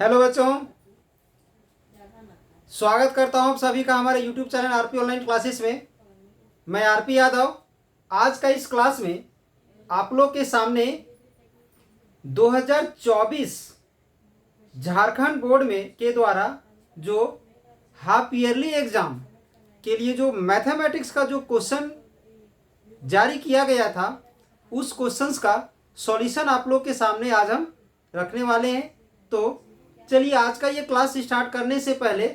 Hello बच्चों, स्वागत करता हूं आप सभी का हमारे YouTube channel RP online classes में। मैं आरपी यादव। आज का इस क्लास में आप लोग के सामने 2024 झारखंड बोर्ड में के द्वारा जो हाफ ईयरली एग्जाम के लिए जो मैथमेटिक्स का जो क्वेश्चन जारी किया गया था, उस क्वेश्चंस का सॉल्यूशन आप लोग के सामने आज हम रखने वाले हैं। तो चलिए, आज का ये क्लास स्टार्ट करने से पहले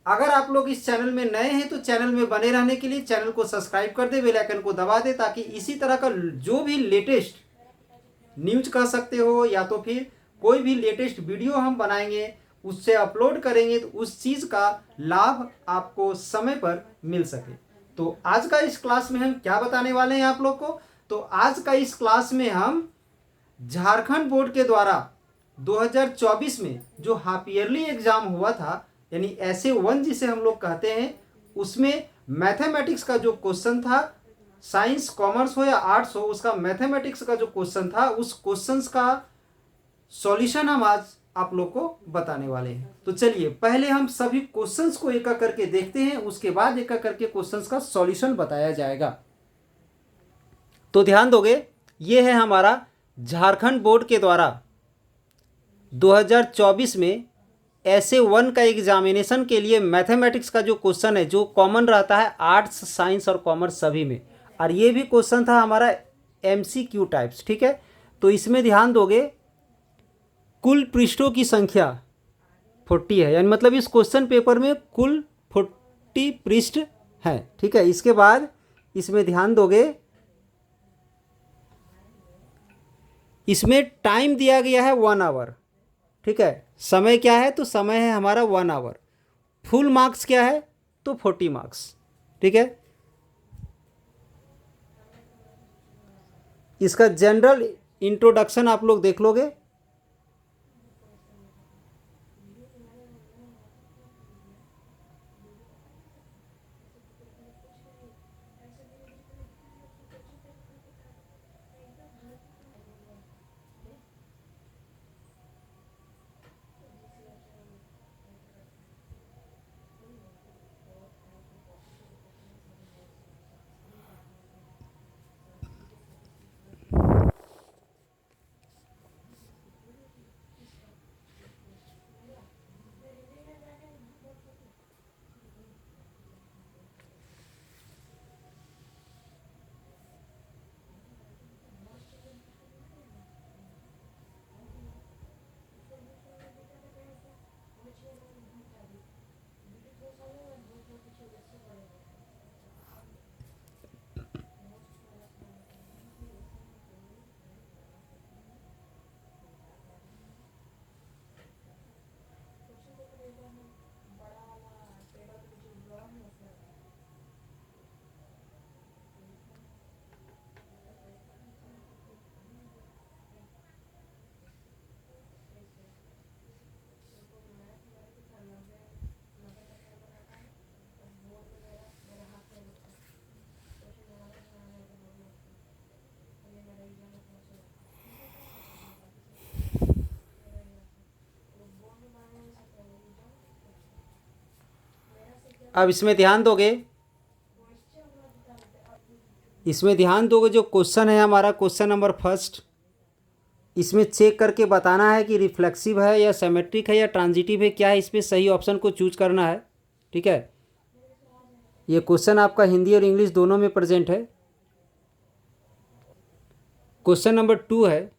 अगर आप लोग इस चैनल में नए हैं तो चैनल में बने रहने के लिए चैनल को सब्सक्राइब कर दे, बेल आइकन को दबा दे, ताकि इसी तरह का जो भी लेटेस्ट न्यूज कह सकते हो या तो फिर कोई भी लेटेस्ट वीडियो हम बनाएंगे, उससे अपलोड करेंगे, तो उस चीज़ का लाभ आपको समय पर मिल सके। तो आज का इस क्लास में हम क्या बताने वाले हैं आप लोग को? तो आज का इस क्लास में हम झारखंड बोर्ड के द्वारा 2024 में जो हाफ ईयरली एग्जाम हुआ था, यानी ऐसे वन जिसे हम लोग कहते हैं, उसमें मैथमेटिक्स का जो क्वेश्चन था, साइंस कॉमर्स हो या आर्ट्स हो, उसका मैथमेटिक्स का जो क्वेश्चन था, उस क्वेश्चंस का सॉल्यूशन हम आज आप लोग को बताने वाले हैं। तो चलिए, पहले हम सभी क्वेश्चंस को एक एक करके देखते हैं, उसके बाद एक एक करके क्वेश्चंस का सॉल्यूशन बताया जाएगा। तो ध्यान दोगे, ये है हमारा झारखंड बोर्ड के द्वारा 2024 में ऐसे वन का एग्जामिनेशन के लिए मैथमेटिक्स का जो क्वेश्चन है, जो कॉमन रहता है आर्ट्स साइंस और कॉमर्स सभी में, और ये भी क्वेश्चन था हमारा MCQ टाइप्स। ठीक है, तो इसमें ध्यान दोगे, कुल पृष्ठों की संख्या 40 है, यानी मतलब इस क्वेश्चन पेपर में कुल 40 पृष्ठ हैं। ठीक है, इसके बाद इसमें ध्यान दोगे, इसमें टाइम दिया गया है 1 आवर। ठीक है, समय क्या है? तो समय है हमारा 1 आवर। फुल मार्क्स क्या है? तो 40 मार्क्स। ठीक है, इसका जनरल इंट्रोडक्शन आप लोग देख लोगे। अब इसमें ध्यान दोगे, जो क्वेश्चन है हमारा, क्वेश्चन नंबर फर्स्ट, इसमें चेक करके बताना है कि रिफ्लेक्सिव है या सिमेट्रिक है या ट्रांजिटिव है, क्या है, इस पर सही ऑप्शन को चूज करना है। ठीक है, ये क्वेश्चन आपका हिंदी और इंग्लिश दोनों में प्रेजेंट है। क्वेश्चन नंबर 2 है,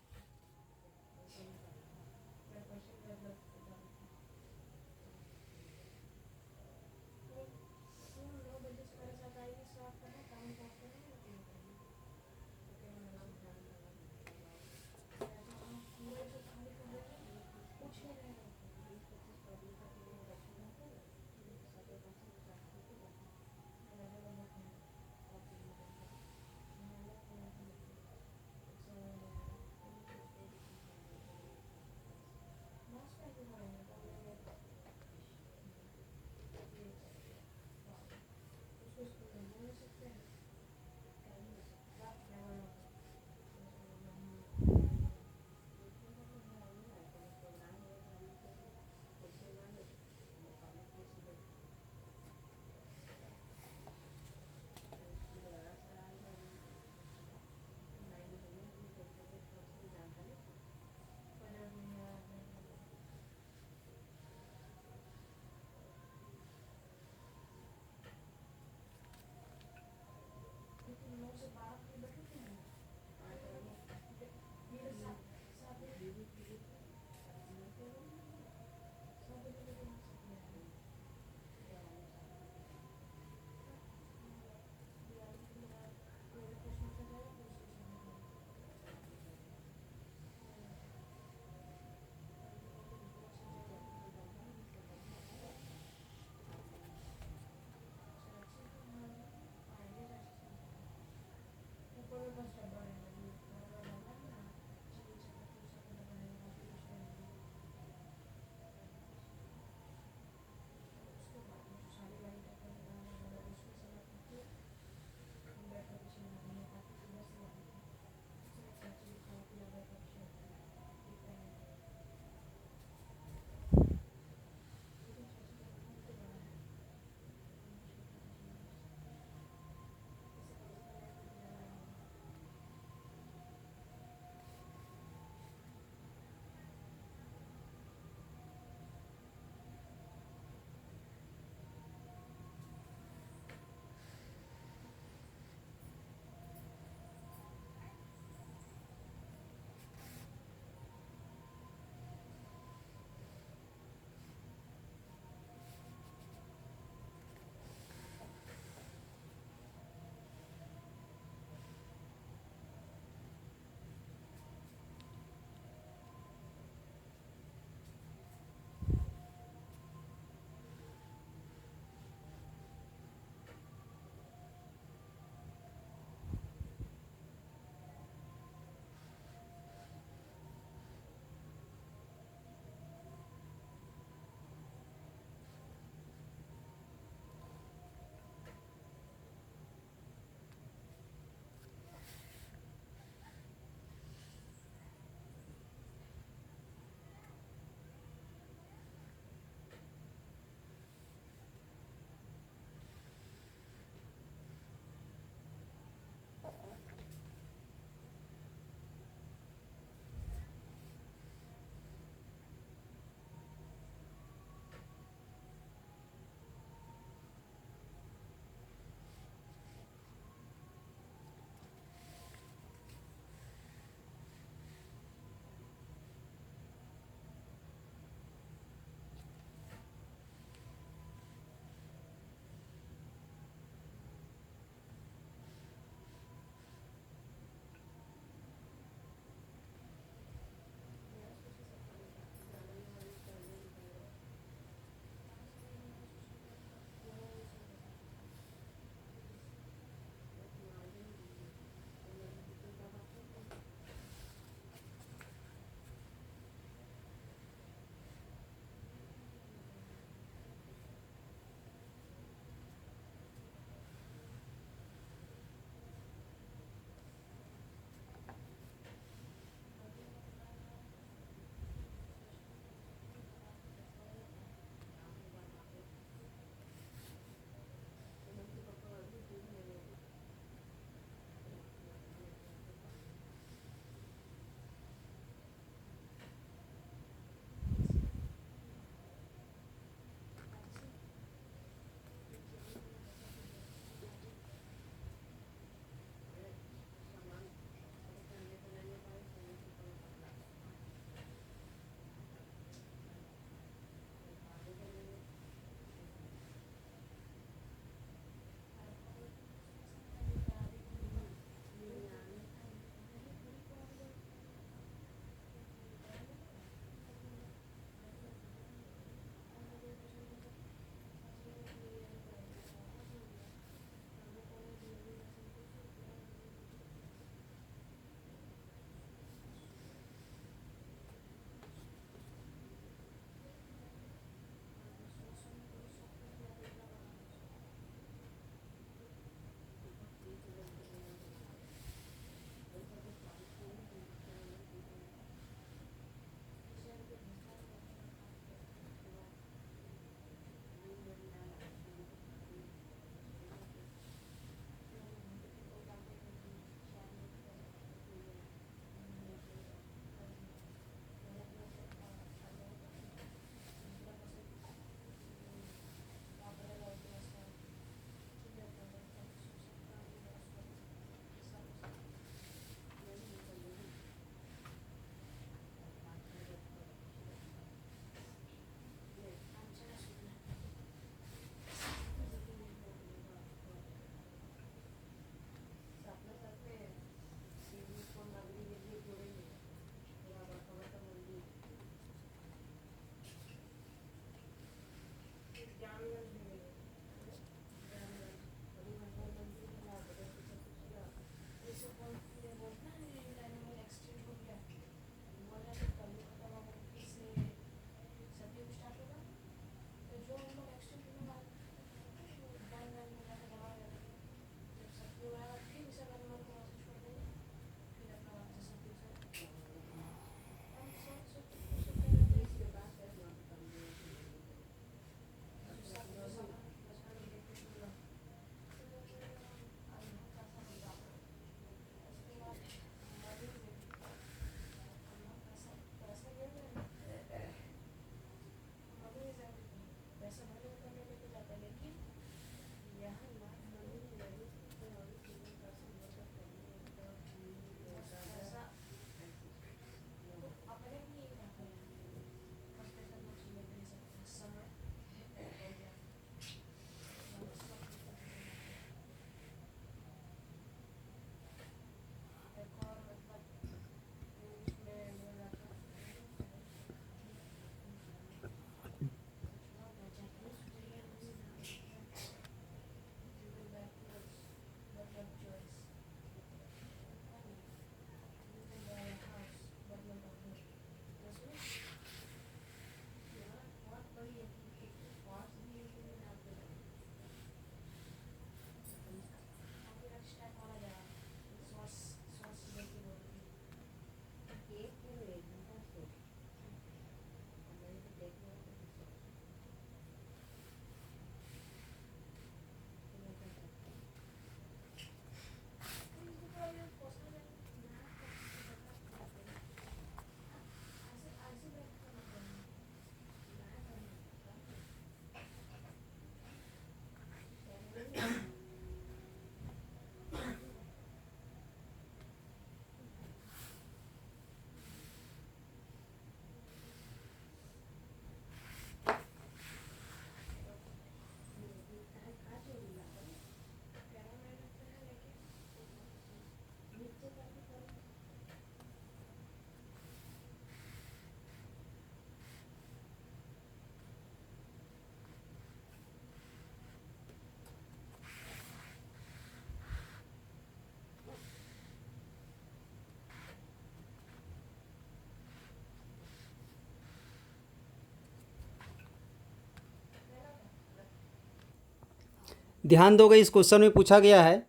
ध्यान दोगे, इस क्वेश्चन में पूछा गया है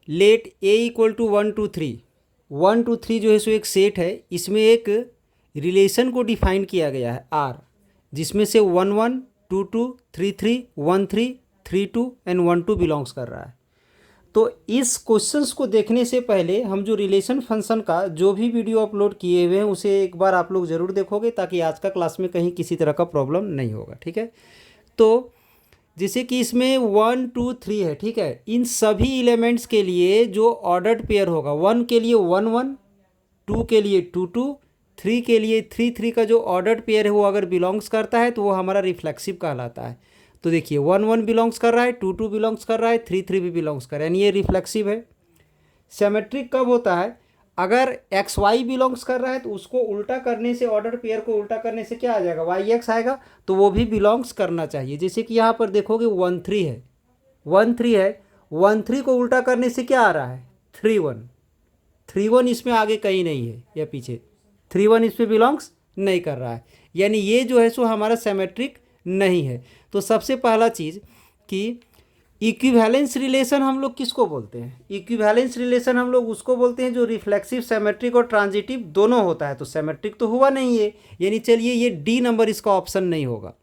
लेट ए इक्वल टू 1 2 3। 1 2 3 जो है सो एक सेट है, इसमें एक रिलेशन को डिफाइन किया गया है आर, जिसमें से 1 1 2 2 3 3 1 3 3 2 एंड 1 2 बिलोंग्स कर रहा है। तो इस क्वेश्चंस को देखने से पहले हम जो रिलेशन फंक्शन का जो भी वीडियो अपलोड किए हुए हैं उसे एक बार आप लोग ज़रूर देखोगे, ताकि आज का क्लास में कहीं किसी तरह का प्रॉब्लम नहीं होगा। ठीक है, तो जैसे कि इसमें 1 2 3 है, ठीक है, इन सभी एलिमेंट्स के लिए जो ऑर्डर्ड पेयर होगा, 1 के लिए 1 1, 2 के लिए 2 2, 3 के लिए 3 3 का जो ऑर्डर्ड पेयर है वो अगर बिलोंग्स करता है तो वो हमारा रिफ्लेक्सिव कहलाता है। तो देखिए 1 1 बिलोंग्स कर रहा है, 2 2 बिलोंग्स कर रहा है, 3 3 भी बिलोंग्स कर रहा है, यानी ये रिफ्लेक्सिव है। सिमेट्रिक कब होता है? अगर एक्स वाई बिलोंग्स कर रहा है तो उसको उल्टा करने से, ऑर्डर पेयर को उल्टा करने से क्या आ जाएगा, वाई एक्स आएगा, तो वो भी बिलोंग्स करना चाहिए। जैसे कि यहाँ पर देखोगे 1 3 है, 1 3 है, 1 3 को उल्टा करने से क्या आ रहा है, 3 1। 3 1 इसमें आगे कहीं नहीं है या पीछे, 3 1 इसमें बिलोंग्स नहीं कर रहा है, यानी ये जो है सो हमारा सिमेट्रिक नहीं है। तो सबसे पहला चीज़ कि इक्विवेलेंस रिलेशन हम लोग किसको बोलते हैं? इक्विवेलेंस रिलेशन हम लोग उसको बोलते हैं जो रिफ्लेक्सिव, सिमेट्रिक और ट्रांजिटिव दोनों होता है। तो सिमेट्रिक तो हुआ नहीं है, यानी चलिए ये डी नंबर इसका ऑप्शन नहीं होगा।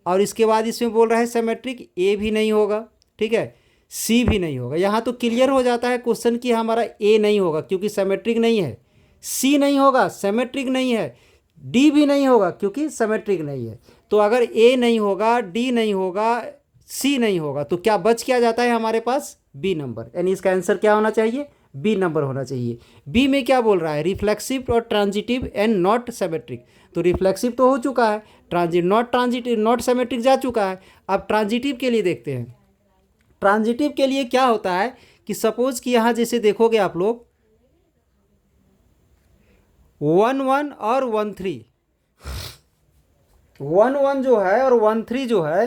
और इसके बाद इसमें बोल रहा है सिमेट्रिक, ए भी नहीं होगा, ठीक है, सी भी नहीं होगा। यहाँ तो क्लियर हो जाता है क्वेश्चन कि हमारा ए नहीं होगा क्योंकि सिमेट्रिक नहीं है, सी नहीं होगा, सिमेट्रिक नहीं है, डी भी नहीं होगा क्योंकि सिमेट्रिक नहीं है। तो अगर ए नहीं होगा, डी नहीं होगा, सी नहीं होगा, तो क्या बच क्या जाता है हमारे पास, बी नंबर, यानी इसका आंसर क्या होना चाहिए, बी नंबर होना चाहिए। बी में क्या बोल रहा है, रिफ्लेक्सिव और ट्रांजिटिव एंड नॉट सिमेट्रिक। तो रिफ्लेक्सिव तो हो चुका है, ट्रांजिटिव नॉट सिमेट्रिक जा चुका है। अब ट्रांजिटिव के लिए देखते हैं। ट्रांजिटिव के लिए क्या होता है कि सपोज कि यहाँ जैसे देखोगे आप लोग 1 1 और 1 3, 1 1 जो है और 1 3 जो है,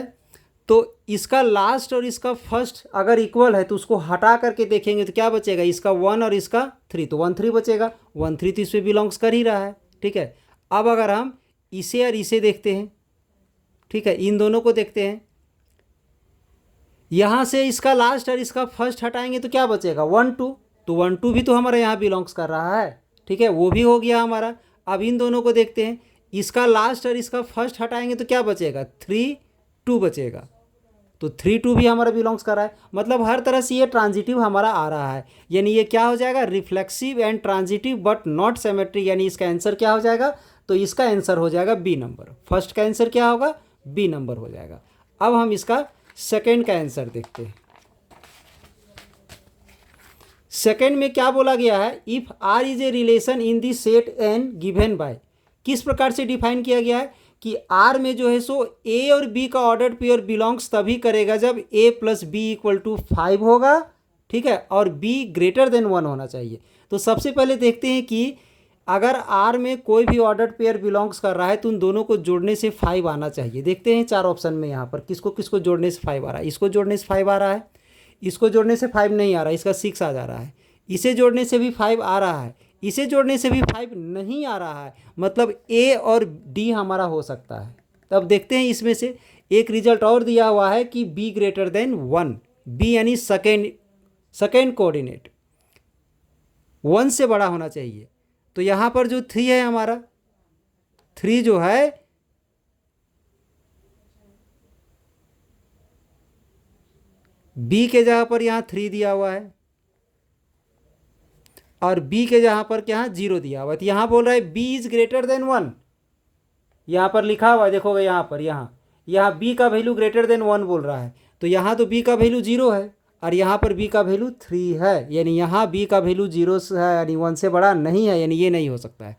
तो इसका लास्ट और इसका फर्स्ट अगर इक्वल है तो उसको हटा करके देखेंगे तो क्या बचेगा, इसका 1 और इसका 3, तो 1 3 बचेगा। 1 3 तो इसमें बिलोंग्स कर ही रहा है, ठीक है। अब अगर हम इसे और इसे देखते हैं, ठीक है, इन दोनों को देखते हैं, यहाँ से इसका लास्ट और इसका फर्स्ट हटाएंगे तो क्या बचेगा, 1 2, तो 1 2 भी तो हमारा यहाँ बिलोंग्स कर रहा है, ठीक है, वो भी हो गया हमारा। अब इन दोनों को देखते हैं, इसका लास्ट और इसका फर्स्ट हटाएंगे तो क्या बचेगा, 3 2 बचेगा, तो 3 2 भी हमारा बिलोंग्स कर रहा है। मतलब हर तरह से ये ट्रांजिटिव हमारा आ रहा है, यानी ये क्या हो जाएगा, reflexive and transitive but not symmetric, यानी इसका आंसर क्या हो जाएगा, तो इसका आंसर हो जाएगा बी नंबर। फर्स्ट का आंसर क्या होगा, बी नंबर हो जाएगा। अब हम इसका सेकेंड का आंसर देखते हैं। सेकेंड में क्या बोला गया है, if R is a relation in the set N given by, किस प्रकार से डिफाइन किया गया है कि आर में जो है सो ए और बी का ऑर्डर्ड पेयर बिलोंग्स तभी करेगा जब ए प्लस बी इक्वल टू 5 होगा, ठीक है, और बी ग्रेटर देन 1 होना चाहिए। तो सबसे पहले देखते हैं कि अगर आर में कोई भी ऑर्डर्ड पेयर बिलोंग्स कर रहा है तो उन दोनों को जोड़ने से 5 आना चाहिए। देखते हैं चार ऑप्शन में यहाँ पर किसको किसको जोड़ने से 5 आ रहा है। इसको जोड़ने से 5 आ रहा है, इसको जोड़ने से 5 नहीं आ रहा है, इसका 6 आ जा रहा है, इसे जोड़ने से भी 5 आ रहा है, इसे जोड़ने से भी 5 नहीं आ रहा है, मतलब ए और डी हमारा हो सकता है। तब देखते हैं इसमें से एक रिजल्ट और दिया हुआ है कि बी ग्रेटर देन 1, बी यानी सेकेंड कोऑर्डिनेट 1 से बड़ा होना चाहिए। तो यहाँ पर जो 3 है हमारा, 3 जो है बी के जगह पर यहाँ 3 दिया हुआ है और बी के जहाँ पर क्या 0 दिया हुआ है, तो यहाँ बोल रहा है बी इज ग्रेटर देन 1, यहाँ पर लिखा हुआ है देखोगे, यहाँ पर यहाँ बी का वैल्यू ग्रेटर देन 1 बोल रहा है, तो यहाँ तो बी का वैल्यू 0 है और यहाँ पर बी का वैल्यू 3 है, यानी यहाँ बी का वैल्यू 0 है, यानी 1 से बड़ा नहीं है, यानी ये नहीं हो सकता है,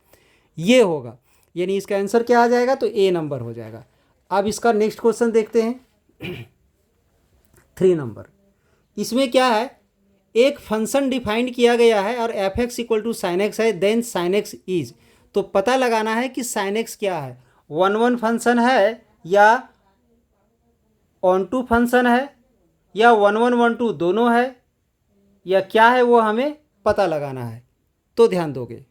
ये होगा, यानी इसका आंसर क्या आ जाएगा, तो ए नंबर हो जाएगा। अब इसका नेक्स्ट क्वेश्चन देखते हैं 3 नंबर। इसमें क्या है, एक फंक्शन डिफाइंड किया गया है और f x equal to sine x है, देन साइन एक्स इज, तो पता लगाना है कि साइन एक्स क्या है, 1 1 फंक्शन है या ऑन टू फंक्शन है या 1 1 1 2 दोनों है या क्या है, वो हमें पता लगाना है। तो ध्यान दोगे,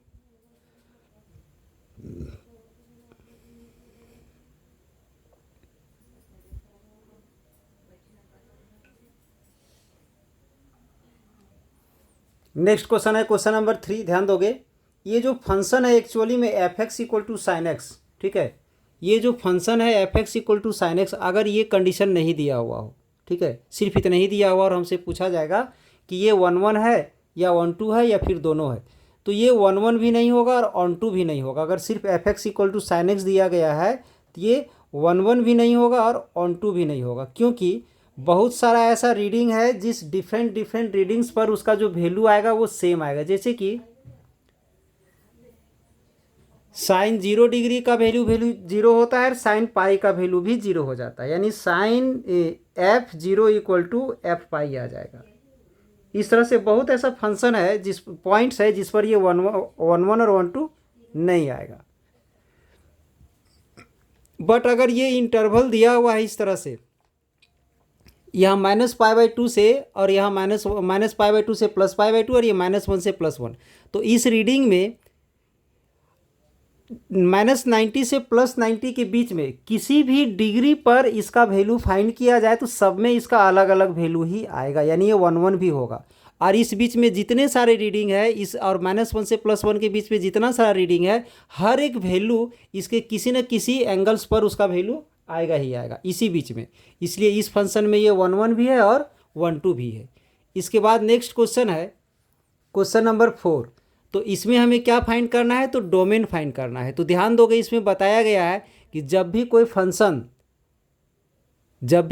नेक्स्ट क्वेश्चन है क्वेश्चन नंबर 3, ध्यान दोगे। ये जो फंक्शन है एक्चुअली में f x equal to sine x, ठीक है, ये जो फंक्शन है f x equal to sine x, अगर ये कंडीशन नहीं दिया हुआ हो, ठीक है, सिर्फ इतना ही दिया हुआ और हमसे पूछा जाएगा कि ये 1 1 है या 1 2 है या फिर दोनों है, तो ये 1 1 भी नहीं होगा और 1 2 भी नहीं होगा। अगर सिर्फ f x equal to sine x दिया गया है तो ये 1 1 भी नहीं होगा और 1 2 भी नहीं होगा, क्योंकि बहुत सारा ऐसा रीडिंग है जिस डिफरेंट डिफरेंट रीडिंग्स पर उसका जो वैल्यू आएगा वो सेम आएगा। जैसे कि साइन 0 डिग्री का वैल्यू 0 होता है और साइन पाई का वैल्यू भी 0 हो जाता है, यानी sine f 0 equal to f pi आ जाएगा। इस तरह से बहुत ऐसा फंक्शन है जिस पॉइंट्स है जिस पर ये 1 1 और 1 2 नहीं आएगा। बट अगर ये इंटरवल दिया हुआ है इस तरह से, यहाँ -π/2 से और यहाँ -π/2 से +π/2 और ये -1 से +1, तो इस रीडिंग में -90 से +90 के बीच में किसी भी डिग्री पर इसका वैल्यू फाइंड किया जाए तो सब में इसका अलग अलग वैल्यू ही आएगा, यानी ये 1 1 भी होगा। और इस बीच में जितने सारे रीडिंग है इस और -1 से +1 के बीच में जितना सारा रीडिंग है, हर एक वैल्यू इसके किसी न किसी एंगल्स पर उसका वैल्यू आएगा ही आएगा इसी बीच में। इसलिए इस फंक्शन में ये 1 1 भी है और 1 2 भी है। इसके बाद नेक्स्ट क्वेश्चन है क्वेश्चन नंबर 4। तो इसमें हमें क्या फाइंड करना है, तो डोमेन फाइंड करना है। तो ध्यान दोगे इसमें बताया गया है कि जब भी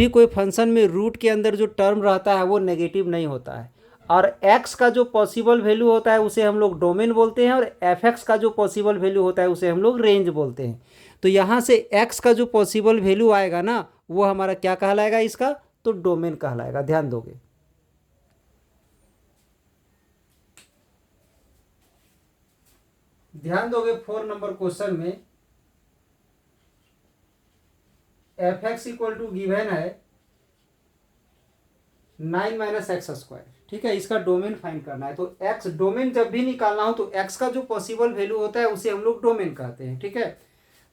कोई फंक्शन में रूट के अंदर जो टर्म रहता है वो नेगेटिव नहीं होता है, और x का जो पॉसिबल वैल्यू होता है उसे हम लोग डोमेन बोलते हैं, और एफ एक्स का जो पॉसिबल वैल्यू होता है उसे हम लोग रेंज बोलते हैं। तो यहाँ से x का जो पॉसिबल वैल्यू आएगा ना वो हमारा क्या कहलाएगा, इसका तो डोमेन कहलाएगा। ध्यान दोगे, ध्यान दोगे 4 नंबर क्वेश्चन में f x equal to given है 9 - x², ठीक है, इसका डोमेन फाइंड करना है। तो x डोमेन जब भी निकालना हो तो x का जो पॉसिबल वैल्यू होता है उसे हम लोग डोमेन कहते हैं, ठीक है।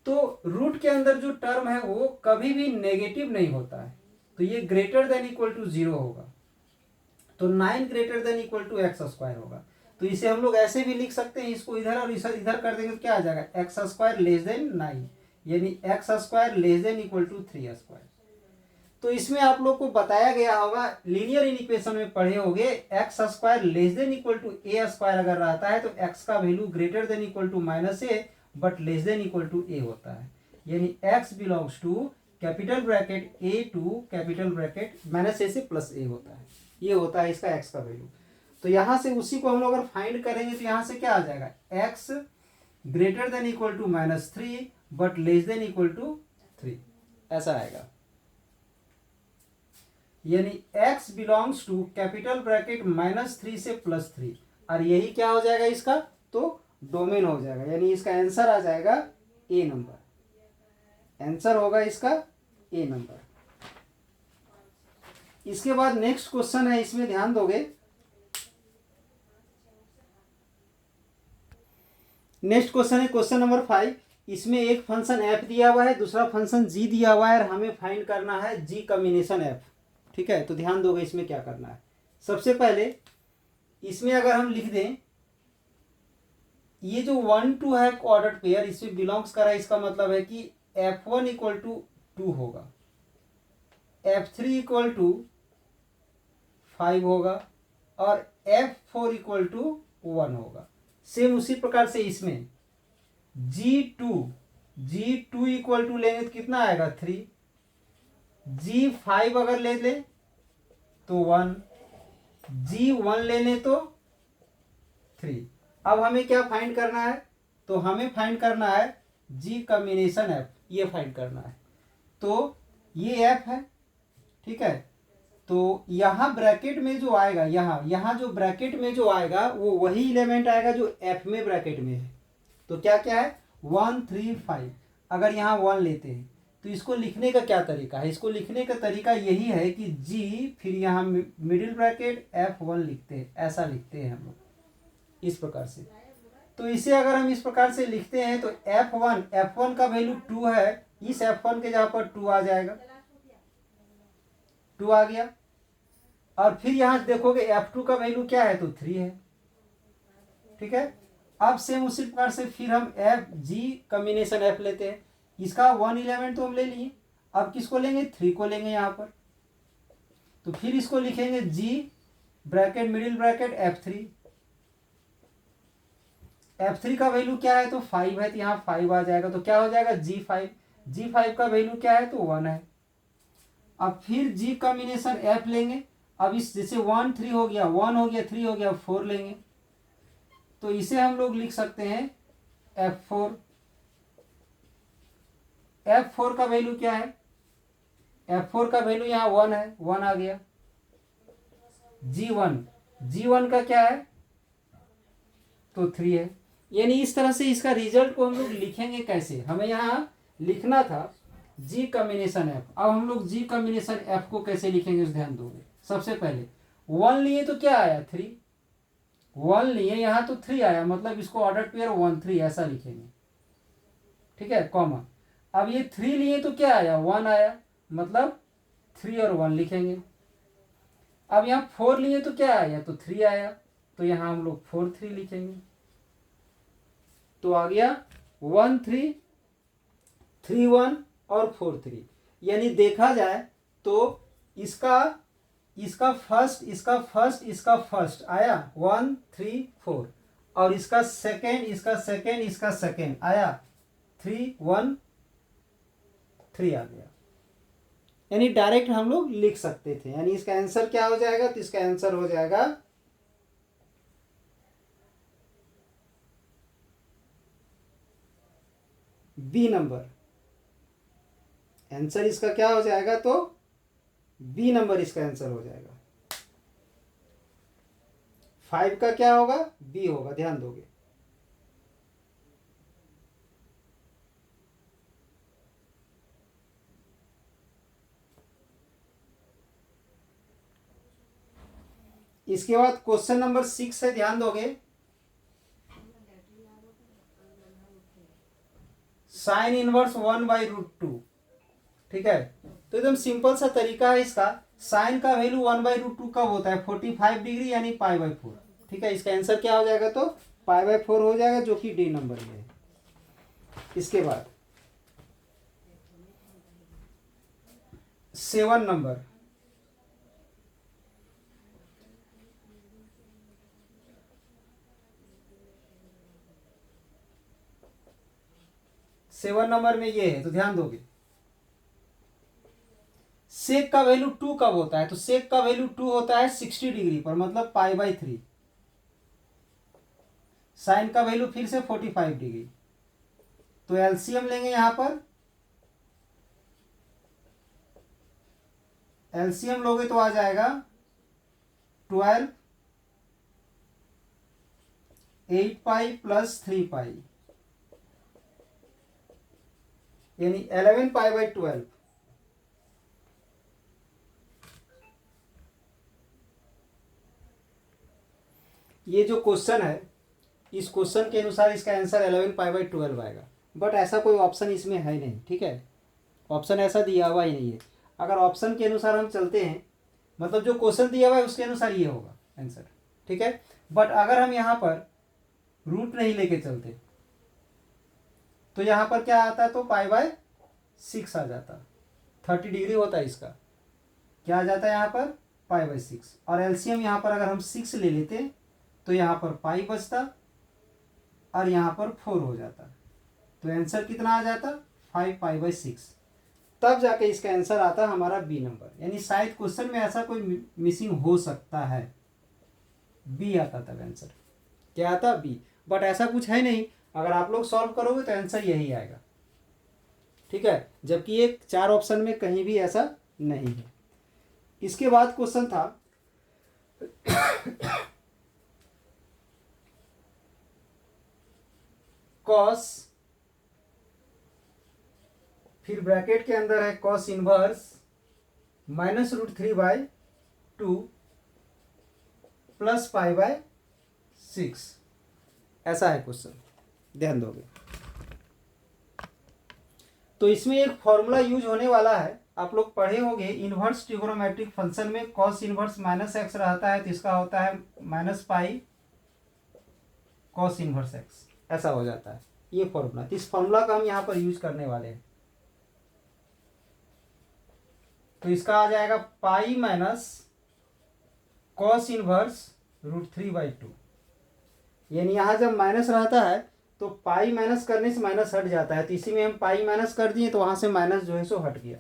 तो रूट के अंदर जो टर्म है वो कभी भी नेगेटिव नहीं होता है, तो ये ग्रेटर देन इक्वल टू 0 होगा, तो 9 greater than equal to x² होगा। तो इसे हम लोग ऐसे भी लिख सकते हैं, इसको इधर और इधर कर देंगे तो क्या आ जाएगा, x² लेस देन 9, यानी x² less than equal to 3² तो इसमें आप लोग को बताया गया होगा, लीनियर इक्वेशन में पढ़े होंगे, x² less than equal to a² अगर रहता है तो x का value greater than equal to -a but less than equal to a होता है, यानी x belongs to capital bracket a to capital bracket -a से +a होता है। ये होता है इसका x का वैल्यू। तो यहाँ से उसी को हम लोग अगर फाइंड करेंगे तो यहाँ से क्या आ जाएगा, x greater than equal to -3 but less than equal to 3, ऐसा आएगा, यानी x belongs to capital bracket -3 से +3, और यही क्या हो जाएगा इसका, तो डोमेन हो जाएगा, यानी इसका आंसर आ जाएगा ए नंबर, आंसर होगा इसका ए नंबर। इसके बाद नेक्स्ट क्वेश्चन है, इसमें ध्यान दोगे, नेक्स्ट क्वेश्चन है क्वेश्चन नंबर 5। इसमें एक फंक्शन f दिया हुआ है, दूसरा फंक्शन g दिया हुआ है, और हमें फाइंड करना है g कॉम्बिनेशन f, ठीक है। तो ध्यान दोगे इसमें क्या करना है। सबसे पहले इसमें अगर हम लिख दें, ये जो 1 2 है ऑर्डर्ड पेयर, इसमें बिलोंग्स कर रहा है, इसका मतलब है कि f1 इक्वल टू 2 होगा, f3 इक्वल टू 5 होगा, और f4 इक्वल टू 1 होगा। सेम उसी प्रकार से इसमें G2 इक्वल टू लेंगे तो कितना आएगा 3, G5 अगर ले ले तो 1, G1 लेने तो 3। अब हमें क्या फाइंड करना है, तो हमें फाइंड करना है G कॉम्बिनेशन F, ये फाइंड करना है। तो ये F है, ठीक है, तो यहाँ ब्रैकेट में जो आएगा, यहाँ जो ब्रैकेट में जो आएगा वो वही एलिमेंट आएगा जो F में ब्रैकेट में है। तो क्या क्या है 1 3 5, अगर यहाँ 1 लेते हैं तो इसको लिखने का क्या तरीका है, इसको लिखने का तरीका यही है कि G फिर यहाँ मिडिल ब्रैकेट F1 लिखते हैं, ऐसा लिखते हैं हम लोग इस प्रकार से। तो इसे अगर हम इस प्रकार से लिखते हैं तो F1 का वैल्यू 2 है, इस F1 के जगह पर 2 आ जाएगा, 2 आ गया। और फिर यहाँ देखोगे F2 का वैल्यू क्या है, तो 3 है, ठीक है। अब सेम उसी प्रकार से फिर हम एफ जी कॉम्बिनेशन एफ लेते हैं। इसका 1 एलिमेंट तो हम ले लिए, अब किसको लेंगे, 3 को लेंगे यहाँ पर। तो फिर इसको लिखेंगे जी ब्रैकेट मिडिल ब्रैकेट F3 का वैल्यू क्या है, तो 5 है, तो यहाँ 5 आ जाएगा, तो क्या हो जाएगा G5 का वैल्यू क्या है, तो 1 है। अब फिर जी कॉम्बिनेशन F लेंगे। अब इस जैसे 1 3 हो गया, 1 हो गया, 3 हो गया, 4 लेंगे, तो इसे हम लोग लिख सकते हैं F4 का वैल्यू क्या है, F4 का वैल्यू यहाँ 1 है, 1 आ गया। G1 का क्या है, तो 3 है। यानी इस तरह से इसका रिजल्ट को हम लोग लिखेंगे कैसे, हमें यहाँ लिखना था जी कॉम्बिनेशन एफ। अब हम लोग जी कॉम्बिनेशन एफ को कैसे लिखेंगे, ध्यान दोगे। सबसे पहले 1 लिए तो क्या आया, 3, 1 लिए यहाँ तो 3 आया, मतलब इसको ऑर्डर पेयर 1 3 ऐसा लिखेंगे, ठीक है, कॉमा। अब ये 3 लिए तो क्या आया, 1 आया, मतलब 3 और 1 लिखेंगे। अब यहाँ 4 लिए तो क्या आया, तो 3 आया, तो यहाँ हम लोग 4 3 लिखेंगे। तो आ गया 1 3 3 1 और 4 3। यानी देखा जाए तो इसका फर्स्ट आया 1 3 4, और इसका सेकेंड आया 3 1 3 आ गया। यानी डायरेक्ट हम लोग लिख सकते थे। यानी इसका आंसर क्या हो जाएगा, तो इसका आंसर हो जाएगा बी नंबर। आंसर इसका क्या हो जाएगा, तो बी नंबर इसका आंसर हो जाएगा। 5 का क्या होगा, बी होगा, ध्यान दोगे। इसके बाद क्वेश्चन नंबर 6 है, ध्यान दोगे। साइन इनवर्स 1/√2, ठीक है। तो एकदम सिंपल सा तरीका है इसका। साइन का वैल्यू 1/√2 कब होता है, 45 डिग्री, यानी π/4, ठीक है। इसका आंसर क्या हो जाएगा, तो π/4 हो जाएगा, जो कि डी नंबर में है। इसके बाद 7 नंबर, में ये है, तो ध्यान दोगे। सेक का वैल्यू 2 कब होता है, तो सेक का वैल्यू 2 होता है 60 डिग्री पर, मतलब π/3। साइन का वैल्यू फिर से 45 डिग्री। तो एलसीएम लेंगे यहां पर, एलसीएम लोगे तो आ जाएगा 12 8π प्लस 3π, यानी 11π/12। ये जो क्वेश्चन है, इस क्वेश्चन के अनुसार इसका आंसर 11π/12 आएगा, बट ऐसा कोई ऑप्शन इसमें है नहीं, ठीक है। ऑप्शन ऐसा दिया हुआ ही नहीं है। अगर ऑप्शन के अनुसार हम चलते हैं, मतलब जो क्वेश्चन दिया हुआ है उसके अनुसार ये होगा आंसर, ठीक है। बट अगर हम यहाँ पर रूट नहीं लेके चलते, तो यहाँ पर क्या आता है, तो π/6 आ जाता, 30 डिग्री होता है इसका, क्या आ जाता है यहाँ पर, π/6। और एलसीएम यहाँ पर अगर हम 6 ले लेते, तो यहाँ पर पाई बचता और यहाँ पर 4 हो जाता, तो आंसर कितना आ जाता, 5π/6। तब जाके इसका आंसर आता हमारा बी नंबर। यानी शायद क्वेश्चन में ऐसा कोई मिसिंग हो सकता है, बी आता तब आंसर क्या आता, बी। बट ऐसा कुछ है नहीं, अगर आप लोग सॉल्व करोगे तो आंसर यही आएगा, ठीक है। जबकि एक 4 ऑप्शन में कहीं भी ऐसा नहीं है। इसके बाद क्वेश्चन था कॉस, फिर ब्रैकेट के अंदर है कॉस इनवर्स -√3/2 प्लस π/6, ऐसा है क्वेश्चन, ध्यान दोगे। तो इसमें एक फॉर्मूला यूज होने वाला है, आप लोग पढ़े होंगे। इनवर्स ट्रिगोनोमेट्रिक फंक्शन में कॉस इनवर्स -x रहता है, तो इसका होता है -π कॉस इनवर्स एक्स, ऐसा हो जाता है ये फॉर्मूला। इस फॉर्मूला का हम यहाँ पर यूज करने वाले हैं। तो इसका आ जाएगा पाई माइनस कॉस इनवर्स √3/2। यानी यहाँ जब माइनस रहता है तो पाई माइनस करने से माइनस हट जाता है, तो इसी में हम पाई माइनस कर दिए तो वहां से माइनस जो है सो हट गया।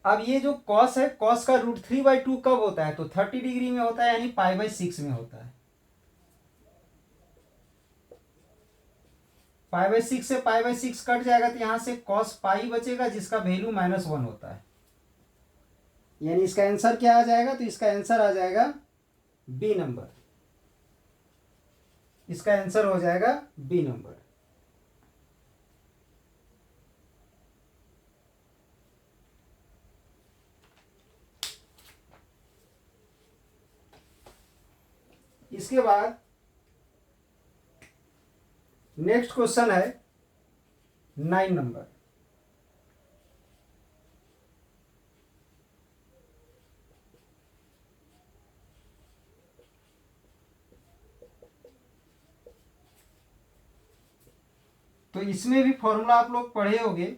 अब ये जो कॉस है, कॉस का √3/2 कब होता है? तो 30 डिग्री में होता है, यानी π/6 में होता है। π/6 से π/6 कट जाएगा तो यहां से कॉस पाई बचेगा जिसका वैल्यू -1 होता है। यानी इसका आंसर क्या आ जाएगा? तो इसका आंसर आ जाएगा बी नंबर। इसका आंसर हो जाएगा बी नंबर। इसके बाद नेक्स्ट क्वेश्चन है 9 नंबर। तो इसमें भी फॉर्मूला आप लोग पढ़े होंगे।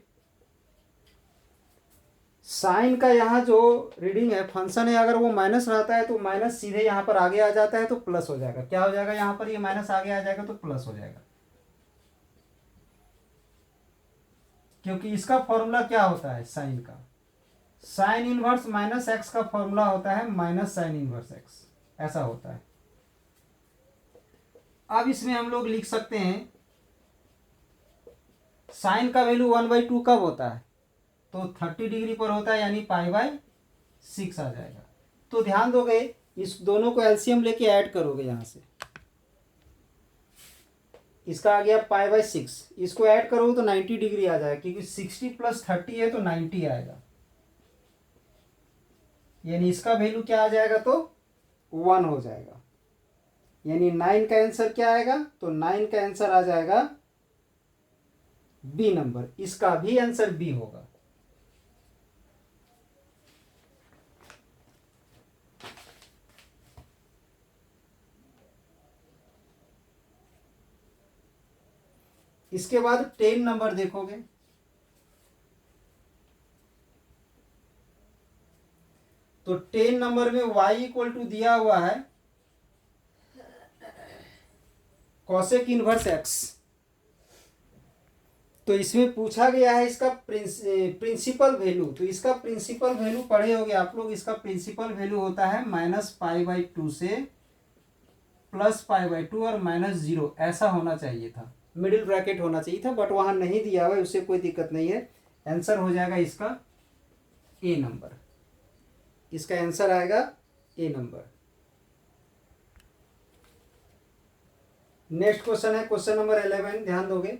साइन का यहाँ जो रीडिंग है, फंक्शन है, अगर वो माइनस रहता है तो माइनस सीधे यहाँ पर आगे आ जाता है तो प्लस हो जाएगा। क्या हो जाएगा? यहाँ पर ये माइनस आगे आ जाएगा तो प्लस हो जाएगा, क्योंकि इसका फॉर्मूला क्या होता है साइन का? साइन इनवर्स माइनस एक्स का फॉर्मूला होता है माइनस साइन इनवर्स एक्स, ऐसा होता है। अब इसमें हम लोग लिख सकते हैं साइन का वैल्यू 1/2 कब होता है? तो 30 डिग्री पर होता है, यानी π/6 आ जाएगा। तो ध्यान दोगे, इस दोनों को एलसीएम लेके ऐड करोगे यहां से, इसका आ गया π/6, इसको ऐड करोगे तो 90 डिग्री आ जाएगा, क्योंकि 60 + 30 है तो 90 आएगा। यानी इसका वैल्यू क्या आ जाएगा? तो 1 हो जाएगा। यानी 9 का आंसर क्या आएगा? तो 9 का आंसर आ जाएगा बी नंबर। इसका भी आंसर बी होगा। इसके बाद 10 नंबर देखोगे। तो 10 नंबर में y = दिया हुआ है कॉसेक इनवर्स एक्स। तो इसमें पूछा गया है इसका प्रिंसिपल वैल्यू। तो इसका प्रिंसिपल वैल्यू पढ़े होंगे आप लोग। इसका प्रिंसिपल वैल्यू होता है -π/2 से +π/2 और -0, ऐसा होना चाहिए था, मिडिल ब्रैकेट होना चाहिए था, बट वहां नहीं दिया हुआ है, उससे कोई दिक्कत नहीं है। आंसर हो जाएगा इसका ए नंबर। इसका आंसर आएगा ए नंबर। नेक्स्ट क्वेश्चन है क्वेश्चन नंबर 11, ध्यान दोगे।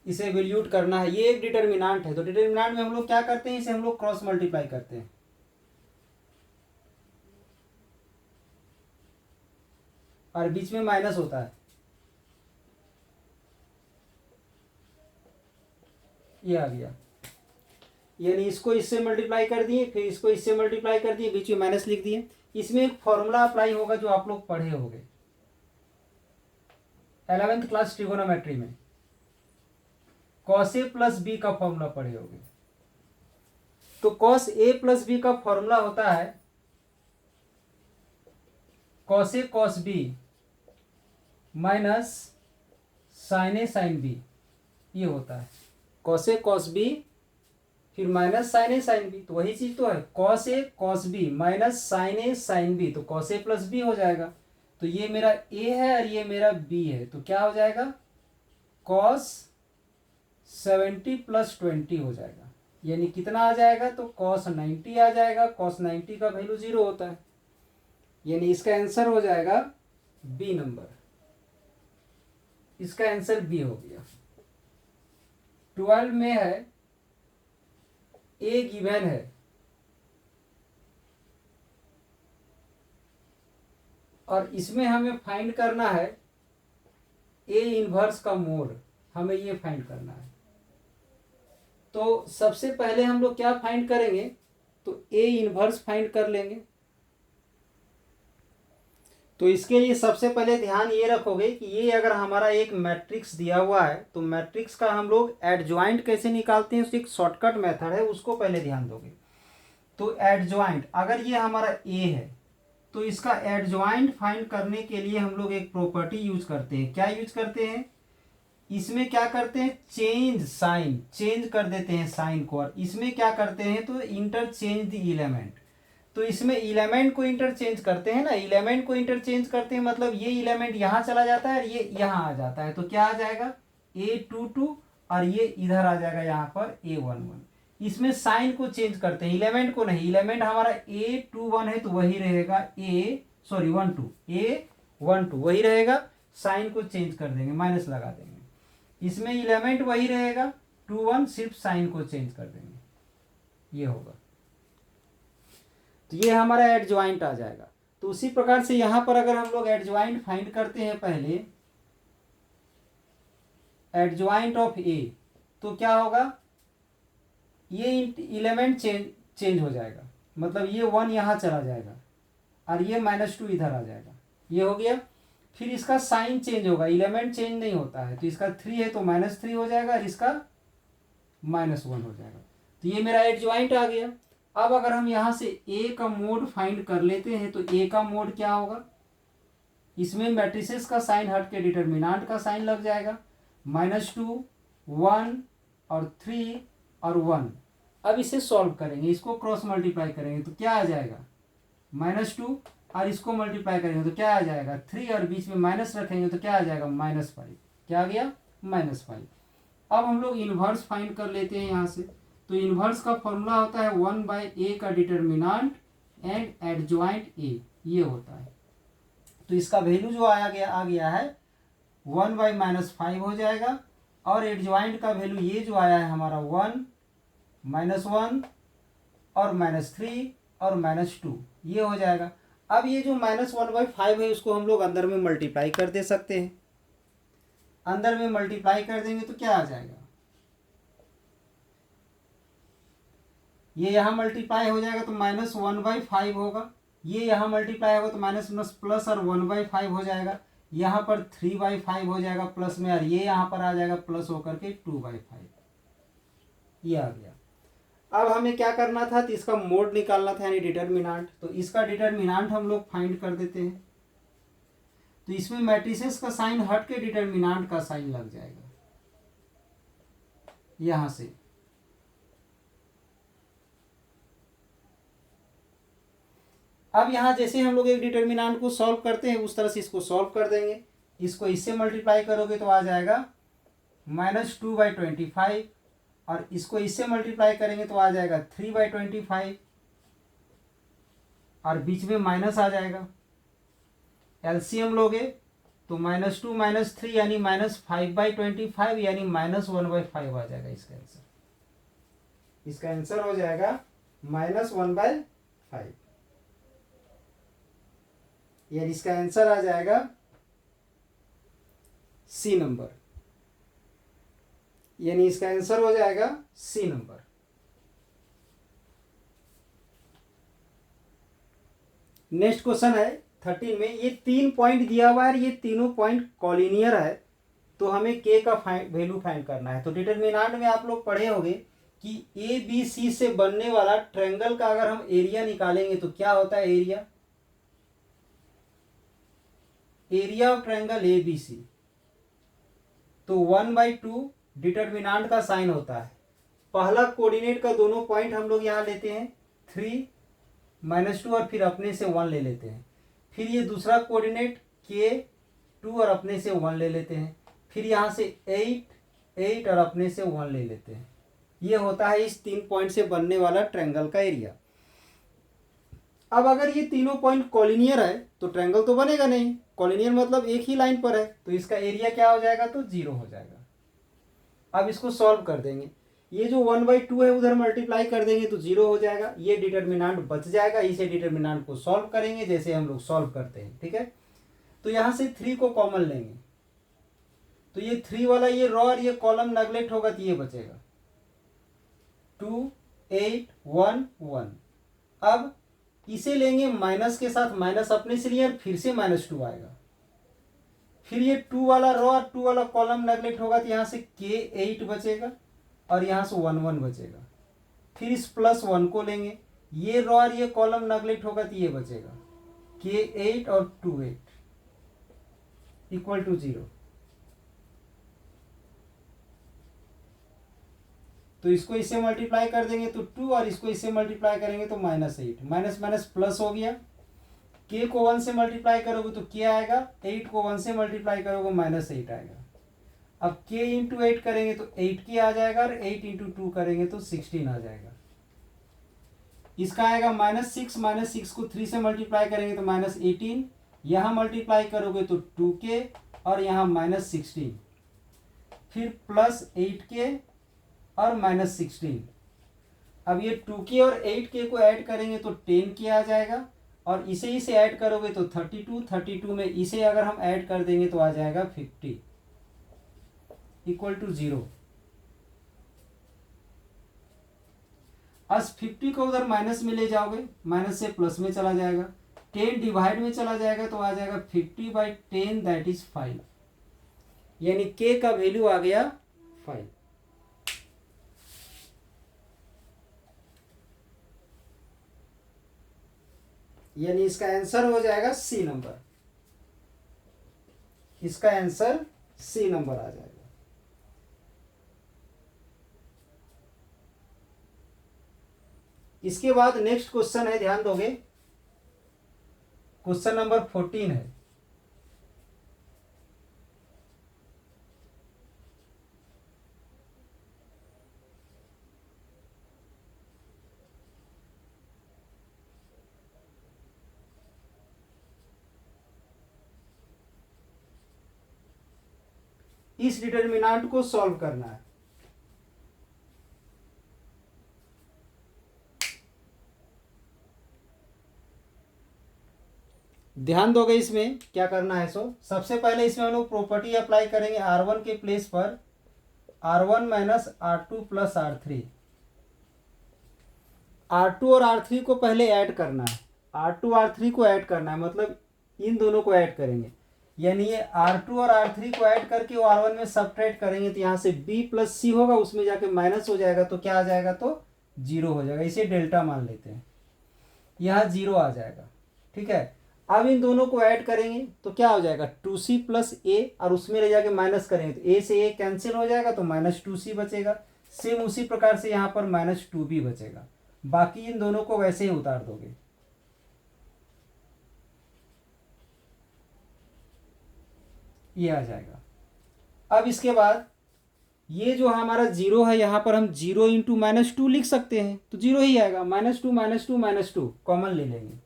इसे वैल्यूट करना है। ये एक डिटर्मिनेंट है। तो डिटर्मिनेंट में हम लोग क्या करते हैं? इसे हम लोग क्रॉस मल्टीप्लाई करते हैं। और बीच में माइनस होता है, ये आ गया। यानी इसको इससे मल्टीप्लाई कर दिए, फिर इसको इससे मल्टीप्लाई कर दिए, बीच में माइनस लिख दिए। इसमें एक फॉर्मूला अप्लाई होगा जो आप लोग पढ़े होंगे 11th क्लास ट्रिगोनोमेट्री में। cos a + b का फॉर्मूला पढ़े होंगे। तो cos a + b का फॉर्मूला होता है cos a cos b minus sin a sin b, ये होता है cos a cos b फिर minus sin a sin b। तो वही चीज तो है, cos a cos b minus sin a sin b, तो cos a + b हो जाएगा। तो ये मेरा a है और ये मेरा b है, तो क्या हो जाएगा? cos 70 + 20 हो जाएगा। यानी कितना आ जाएगा, तो cos 90 आ जाएगा। cos 90 का वैल्यू 0 होता है, यानी इसका आंसर हो जाएगा बी नंबर। इसका आंसर बी हो गया। 12 में है ए गिवन है और इसमें हमें फाइंड करना है ए इनवर्स का मोड, हमें ये फाइंड करना है। तो सबसे पहले हम लोग क्या फाइंड करेंगे, तो ए इनवर्स फाइंड कर लेंगे। तो इसके लिए सबसे पहले ध्यान ये रखोगे कि ये अगर हमारा एक मैट्रिक्स दिया हुआ है तो मैट्रिक्स का हम लोग एडजॉइंट कैसे निकालते हैं, उसकी एक शॉर्टकट मेथड है, उसको पहले ध्यान दोगे। तो एडजॉइंट अगर ये हमारा ए है तो इसका एडजॉइंट फाइंड करने के लिए हम लोग एक प्रॉपर्टी यूज करते हैं। क्या यूज करते हैं, इसमें क्या करते हैं, चेंज साइन, चेंज कर देते हैं साइन को, और इसमें क्या करते हैं, तो इंटरचेंज द एलिमेंट। तो इसमें एलिमेंट को इंटरचेंज करते हैं ना, एलिमेंट को इंटरचेंज करते हैं मतलब ये एलिमेंट यहाँ चला जाता है और ये यहाँ आ जाता है, तो क्या आ जाएगा A22 और ये इधर आ जाएगा यहाँ पर A11। इसमें साइन को चेंज करते हैं, एलिमेंट को नहीं। एलिमेंट हमारा A21 है तो वही रहेगा A12 वही रहेगा, साइन को चेंज कर देंगे, माइनस लगा देंगे। इसमें एलिमेंट वही रहेगा 21, सिर्फ साइन को चेंज कर देंगे, ये होगा। तो ये हमारा एडजॉइंट आ जाएगा। तो उसी प्रकार से यहां पर अगर हम लोग एडजॉइंट फाइंड करते हैं, पहले एडजॉइंट ऑफ ए, तो क्या होगा, ये एलिमेंट चेंज हो जाएगा, मतलब ये 1 यहां चला जाएगा और ये -2 इधर आ जाएगा, ये हो गया। फिर इसका साइन चेंज होगा, एलिमेंट चेंज नहीं होता है, तो इसका 3 है तो -3 हो जाएगा और इसका -1 हो जाएगा। तो ये मेरा एडजॉइंट आ गया। अब अगर हम यहाँ से ए का मोड फाइंड कर लेते हैं तो ए का मोड क्या होगा, इसमें मैट्रिसेस का साइन हट के डिटर्मिनेंट का साइन लग जाएगा, -2, 1 और 3 और 1। अब इसे सॉल्व करेंगे, इसको क्रॉस मल्टीप्लाई करेंगे तो क्या आ जाएगा, -2 और इसको मल्टीप्लाई करेंगे तो क्या आ जाएगा 3 और बीच में माइनस रखेंगे तो क्या आ जाएगा -5। क्या आ गया, -5। अब हम लोग इनवर्स फाइंड कर लेते हैं यहाँ से। तो इनवर्स का फॉर्मूला होता है 1/a का डिटर्मिनेंट एंड एडजॉइंट ए, ये होता है। तो इसका वैल्यू जो आ गया है 1/-5 हो जाएगा, और एडजॉइंट का वैल्यू ये जो आया है हमारा 1, -1 और -3 और -2, ये हो जाएगा। अब ये जो -1/5 है उसको हम लोग अंदर में मल्टीप्लाई कर दे सकते हैं। अंदर में मल्टीप्लाई कर देंगे तो क्या आ जाएगा, ये यहाँ मल्टीप्लाई हो जाएगा तो -1/5 होगा, ये यहाँ मल्टीप्लाई होगा तो माइनस प्लस और 1/5 हो जाएगा, यहाँ पर 3/5 हो जाएगा प्लस में, और ये यहाँ पर आ जाएगा प्लस होकर के 2/5, ये आ गया। अब हमें क्या करना था, तो इसका मोड निकालना था यानी डिटर्मिनेंट। तो इसका डिटर्मिनेंट हम लोग फाइंड कर देते हैं। तो इसमें मैट्रिसेस का साइन हट के डिटर्मिनेंट का साइन लग जाएगा यहां से। अब यहां जैसे हम लोग एक डिटर्मिनेंट को सॉल्व करते हैं उस तरह से इसको सॉल्व कर देंगे। इसको इससे मल्टीप्लाई करोगे तो आ जाएगा -2/25, और इसको इससे मल्टीप्लाई करेंगे तो आ जाएगा 3/25, और बीच में माइनस आ जाएगा। एलसीएम लोगे तो -2 -3 यानी -5/25 यानी -1/5 आ जाएगा इसका आंसर। इसका आंसर हो जाएगा -1/5, यानी इसका आंसर आ जाएगा सी नंबर, यानी इसका आंसर हो जाएगा सी नंबर। नेक्स्ट क्वेश्चन है 13 में, ये 3 पॉइंट दिया हुआ है, ये तीनों पॉइंट कॉलिनियर है, तो हमें के का वैल्यू फाइंड करना है। तो डिटर्मिनेंट में आप लोग पढ़े होंगे कि ए बी सी से बनने वाला ट्रायंगल का अगर हम एरिया निकालेंगे तो क्या होता है, area of triangle A B C. तो 1/2 डिटर्मिनेंट का साइन होता है। पहला कोऑर्डिनेट का दोनों पॉइंट हम लोग यहाँ लेते हैं 3, -2 और फिर अपने से 1 ले लेते हैं। फिर ये दूसरा कोऑर्डिनेट के 2 और अपने से 1 ले लेते हैं। फिर यहाँ से 8 और अपने से 1 ले लेते हैं। ये होता है इस 3 पॉइंट से बनने वाला ट्रायंगल का एरिया। अब अगर ये तीनों पॉइंट कॉलिनियर है तो ट्रायंगल तो बनेगा नहीं, कॉलिनियर मतलब एक ही लाइन पर है, तो इसका एरिया क्या हो जाएगा, तो 0 हो जाएगा। अब इसको सॉल्व कर देंगे, ये जो 1/2 है उधर मल्टीप्लाई कर देंगे तो 0 हो जाएगा, ये डिटर्मिनांट बच जाएगा। इसे डिटर्मिनांट को सॉल्व करेंगे जैसे हम लोग सॉल्व करते हैं, ठीक है। तो यहाँ से 3 को कॉमन लेंगे, तो ये 3 वाला ये रो और ये कॉलम नेगलेक्ट होगा तो ये बचेगा 2 8 1 1। अब इसे लेंगे माइनस के साथ, माइनस अपने से लिए फिर से -2 आएगा, फिर ये 2 वाला रो और 2 वाला कॉलम नेगलेक्ट होगा तो यहाँ से K8 बचेगा और यहाँ से 1 1 बचेगा। फिर इस +1 को लेंगे, ये रो और ये कॉलम नेगलेक्ट होगा तो ये बचेगा K8 और 2 8 = 0। तो इसको इससे मल्टीप्लाई कर देंगे तो 2 और इसको इससे मल्टीप्लाई करेंगे तो -8, माइनस माइनस प्लस हो गया। K को 1 से मल्टीप्लाई करोगे तो K आएगा, 8 को 1 से मल्टीप्लाई करोगे -8 आएगा। अब K × 8 करेंगे तो 8K आ जाएगा और 8 × 2 करेंगे तो 16 आ जाएगा। इसका आएगा -6, -6 को 3 से मल्टीप्लाई करेंगे तो -18, यहाँ मल्टीप्लाई करोगे तो 2K और यहाँ -16, फिर +8K और -16। अब ये 2K और 8K को ऐड करेंगे तो 10K आ जाएगा और इसे ऐड करोगे तो 32 में इसे अगर हम ऐड कर देंगे तो आ जाएगा 50 = 0। आज 50 को उधर माइनस में ले जाओगे, माइनस से प्लस में चला जाएगा, 10 डिवाइड में चला जाएगा तो आ जाएगा 50/10 दैट इज 5, यानी K का वैल्यू आ गया 5। यानी इसका आंसर हो जाएगा C नंबर, इसका आंसर C नंबर आ जाएगा। इसके बाद नेक्स्ट क्वेश्चन है, ध्यान दोगे, क्वेश्चन नंबर 14 है। इस डिटर्मिनेंट को सॉल्व करना है। ध्यान दोगे इसमें क्या करना है। सबसे पहले इसमें हम लोग प्रॉपर्टी अप्लाई करेंगे, R1 के प्लेस पर R1 - R2 + R3। R2 और R3 को पहले ऐड करना है, R2 R3 को ऐड करना है, मतलब इन दोनों को ऐड करेंगे, यानी ये R2 और R3 को ऐड करके वो R1 में सब्ट्रैक्ट करेंगे तो यहाँ से B + C होगा, उसमें जाके माइनस हो जाएगा तो क्या आ जाएगा, तो 0 हो जाएगा। इसे डेल्टा मान लेते हैं, यहाँ 0 आ जाएगा, ठीक है। अब इन दोनों को ऐड करेंगे तो क्या हो जाएगा, 2C + A, और उसमें ले जाके माइनस करेंगे तो A से A कैंसिल हो जाएगा तो -2C बचेगा। सेम उसी प्रकार से यहाँ पर -2B बचेगा। बाकी इन दोनों को वैसे ही उतार दोगे, ये आ जाएगा। अब इसके बाद ये जो हमारा 0 है, यहाँ पर हम 0 × -2 लिख सकते हैं तो 0 ही आएगा, -2 -2 -2 कॉमन ले लेंगे,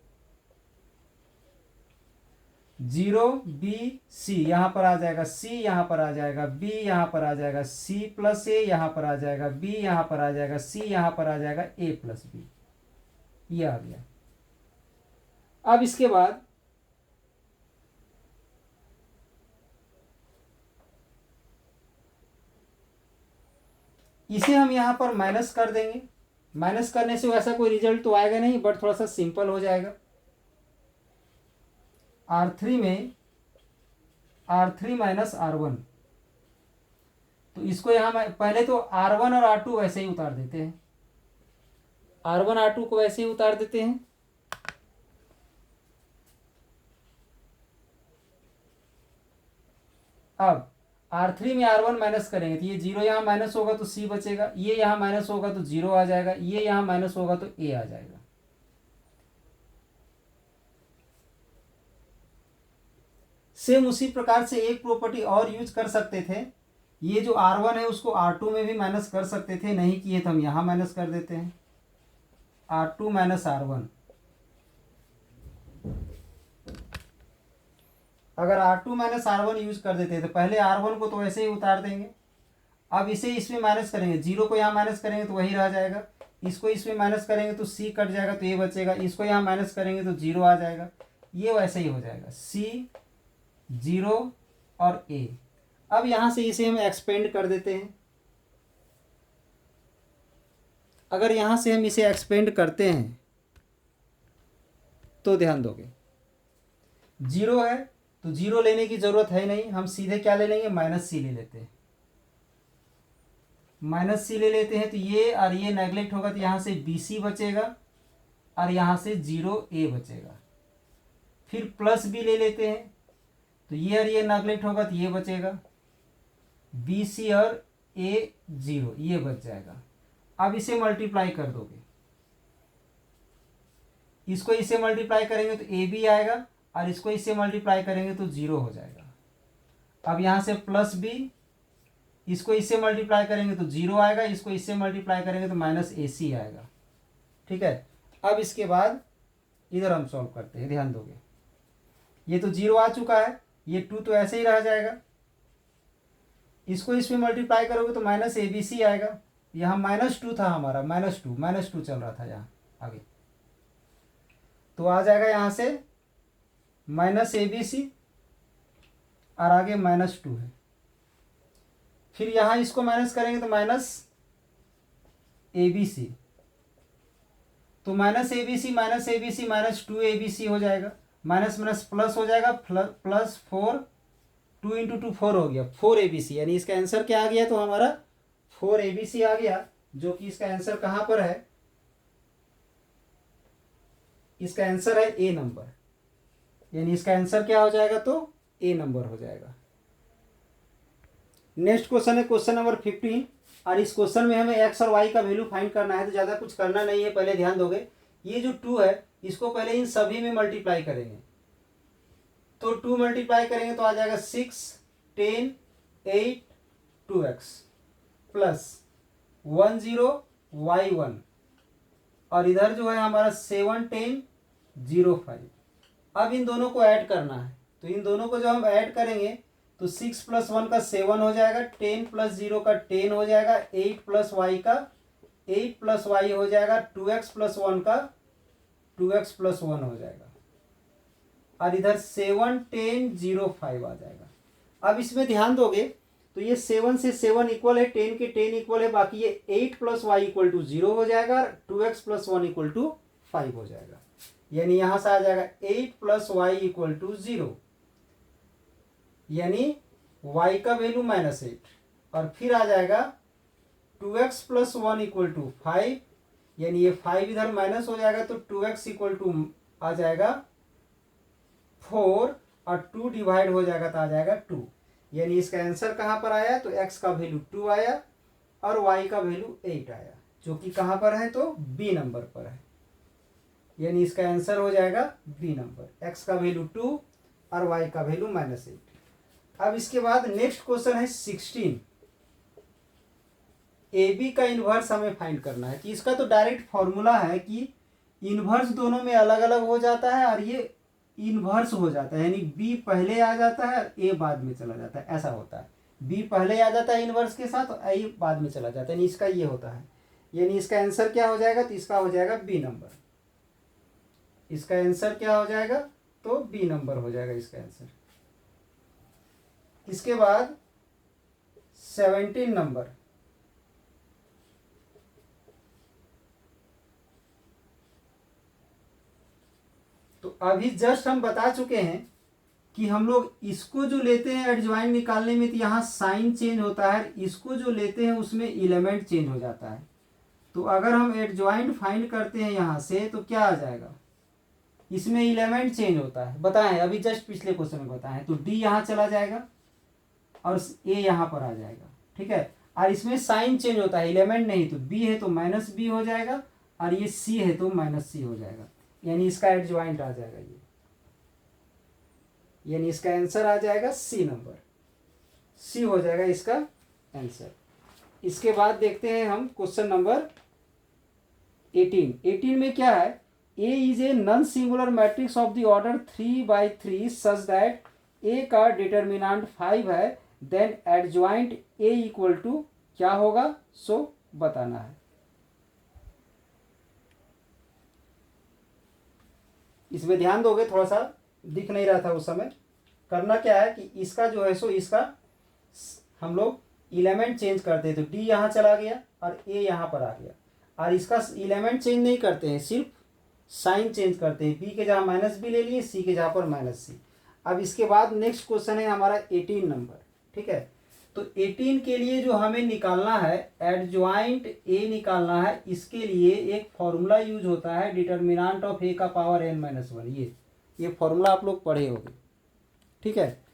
0 B C यहाँ पर आ जाएगा, C यहाँ पर आ जाएगा, B यहाँ पर आ जाएगा, C + A यहाँ पर आ जाएगा, B यहाँ पर आ जाएगा, C यहाँ पर आ जाएगा, A + B, ये आ गया। अब इसके बाद इसे हम यहाँ पर माइनस कर देंगे, माइनस करने से वैसा कोई रिजल्ट तो आएगा नहीं, बट थोड़ा सा सिंपल हो जाएगा। R3 में R3 - R1, तो इसको यहाँ पहले तो R1 और R2 वैसे ही उतार देते हैं, R1 R2 को वैसे ही उतार देते हैं। अब R3 में R1 माइनस करेंगे तो ये 0 यहाँ माइनस होगा तो C बचेगा, ये यहाँ माइनस होगा तो 0 आ जाएगा, ये यहाँ माइनस होगा तो A आ जाएगा। सेम उसी प्रकार से एक प्रॉपर्टी और यूज कर सकते थे ये जो R1 है उसको R2 में भी माइनस कर सकते थे, नहीं किए तो हम यहाँ माइनस कर देते हैं, R2 माइनस R1। अगर R2 माइनस R1 यूज कर देते तो पहले R1 को तो ऐसे ही उतार देंगे, अब इसे इसमें माइनस करेंगे, जीरो को यहाँ माइनस करेंगे तो वही रह जाएगा, इसको इसमें माइनस करेंगे तो C कट जाएगा तो ये बचेगा, इसको यहाँ माइनस करेंगे तो जीरो आ जाएगा, ये वैसे ही हो जाएगा, C जीरो और A। अब यहाँ से इसे हम एक्सपेंड कर देते हैं। अगर यहाँ से हम इसे एक्सपेंड करते हैं तो ध्यान दोगे, जीरो है तो जीरो लेने की जरूरत है नहीं, हम सीधे क्या ले लेंगे, माइनस C ले लेते हैं, माइनस C ले लेते हैं तो ये और ये नेगलेक्ट होगा तो यहाँ से BC बचेगा और यहाँ से जीरो A बचेगा। फिर प्लस B ले लेते हैं तो ये और ये नेगलेक्ट होगा तो ये बचेगा, BC और A जीरो, ये बच जाएगा। अब इसे मल्टीप्लाई कर दोगे, इसको इससे मल्टीप्लाई करेंगे तो AB आएगा और इसको इससे मल्टीप्लाई करेंगे तो जीरो हो जाएगा। अब यहाँ से प्लस B, इसको इससे मल्टीप्लाई करेंगे तो जीरो आएगा, इसको इससे मल्टीप्लाई करेंगे तो माइनस AC आएगा। ठीक है, अब इसके बाद इधर हम सॉल्व करते हैं, ध्यान दोगे, ये तो जीरो आ चुका है, ये टू तो ऐसे ही रह जाएगा, इसको इसमें मल्टीप्लाई करोगे तो माइनस ABC आएगा, यहाँ माइनस टू था हमारा, माइनस टू चल रहा था यहाँ आगे, तो आ जाएगा यहाँ से माइनस ABC और आगे माइनस टू है। फिर यहाँ इसको माइनस करेंगे तो माइनस ABC, तो माइनस ABC माइनस 2ABC हो जाएगा, माइनस माइनस प्लस हो जाएगा, प्लस 4, 2 इंटू 2 4 हो गया, 4ABC, यानी इसका आंसर क्या आ गया, तो हमारा 4ABC आ गया, जो कि इसका आंसर कहाँ पर है, इसका आंसर है A नंबर, यानी इसका आंसर क्या हो जाएगा, तो A नंबर हो जाएगा। नेक्स्ट क्वेश्चन है क्वेश्चन नंबर 15, और इस क्वेश्चन में हमें x और y का वैल्यू फाइंड करना है, तो ज़्यादा कुछ करना नहीं है, पहले ध्यान दोगे, ये जो 2 है इसको पहले इन सभी में मल्टीप्लाई करेंगे, तो 2 मल्टीप्लाई करेंगे तो आ जाएगा 6, 10, 8, 2x प्लस 1 0 y 1, और इधर जो है हमारा 7 10 0 5। अब इन दोनों को ऐड करना है, तो इन दोनों को जब हम ऐड करेंगे तो 6 प्लस 1 का 7 हो जाएगा, 10 प्लस 0 का 10 हो जाएगा, 8 प्लस वाई का 8 प्लस वाई हो जाएगा, 2x प्लस 1 का 2x प्लस 1 हो जाएगा, और इधर 7 10 0 5 आ जाएगा। अब इसमें ध्यान दोगे तो ये 7 से 7 इक्वल है, 10 के 10 इक्वल है, बाकी ये 8 प्लस वाई इक्वल टू 0 हो जाएगा, 2x प्लस 1 इक्वल टू 5 हो जाएगा, यानी यहाँ से आ जाएगा 8 प्लस वाई इक्वल टू 0, यानी y का वैल्यू -8, और फिर आ जाएगा 2x प्लस 1 इक्वल टू 5, यानी ये 5 इधर माइनस हो जाएगा, तो 2x इक्वल टू आ जाएगा 4, और 2 डिवाइड हो जाएगा तो आ जाएगा 2, यानी इसका आंसर कहाँ पर आया, तो x का वैल्यू 2 आया और y का वैल्यू 8 आया, जो कि कहाँ पर है, तो B नंबर पर है, यानी इसका आंसर हो जाएगा B नंबर, x का वैल्यू 2 और y का वैल्यू -8। अब इसके बाद नेक्स्ट क्वेश्चन है 16, AB का इन्वर्स हमें फाइंड करना है, कि इसका तो डायरेक्ट फॉर्मूला है कि इन्वर्स दोनों में अलग अलग हो जाता है और ये इन्वर्स हो जाता है, यानी B पहले आ जाता है और A बाद में चला जाता है, ऐसा होता है, B पहले आ जाता है इन्वर्स के साथ और A बाद में चला जाता है, यानी इसका ये होता है, यानी इसका आंसर क्या हो जाएगा, तो इसका हो जाएगा B नंबर, इसका आंसर क्या हो जाएगा, तो B नंबर हो जाएगा इसका आंसर। इसके बाद 17 नंबर, तो अभी जस्ट हम बता चुके हैं कि हम लोग इसको जो लेते हैं एडजॉइंट निकालने में तो यहाँ साइन चेंज होता है, इसको जो लेते हैं उसमें एलिमेंट चेंज हो जाता है, तो अगर हम एडजॉइंट फाइंड करते हैं यहाँ से तो क्या आ जाएगा, इसमें एलिमेंट चेंज होता है, बताएं अभी जस्ट पिछले क्वेश्चन में बताएं, तो D यहाँ चला जाएगा और A यहाँ पर आ जाएगा, ठीक है, और इसमें साइन चेंज होता है, एलिमेंट नहीं, तो B है तो -B हो जाएगा और ये C है तो -C हो जाएगा, यानी इसका एडजॉइंट आ जाएगा ये, यानी इसका आंसर आ जाएगा C नंबर, C हो जाएगा इसका आंसर। इसके बाद देखते हैं हम क्वेश्चन नंबर 18 में क्या है, A is a non singular matrix of the order 3/3 such that A का डिटर्मिनेंट 5 है, then adjoint A equal to क्या होगा, सो बताना है। इसमें ध्यान दोगे, थोड़ा सा दिख नहीं रहा था उस समय। करना क्या है कि इसका जो है सो इसका हम लोग एलिमेंट चेंज करते हैं, तो डी यहाँ चला गया और ए यहाँ पर आ गया, और इसका एलिमेंट चेंज नहीं करते हैं, सिर्फ साइन चेंज करते हैं। बी के जहाँ माइनस बी ले लिए, सी के जहाँ पर माइनस सी। अब इसके बाद नेक्स्ट क्वेश्चन है हमारा 18 नंबर, ठीक है। तो 18 के लिए जो हमें निकालना है, एडजॉइंट ए निकालना है, इसके लिए एक फॉर्मूला यूज होता है, डिटर्मिनेंट ऑफ ए का पावर n-1। ये फॉर्मूला आप लोग पढ़े होंगे, ठीक है।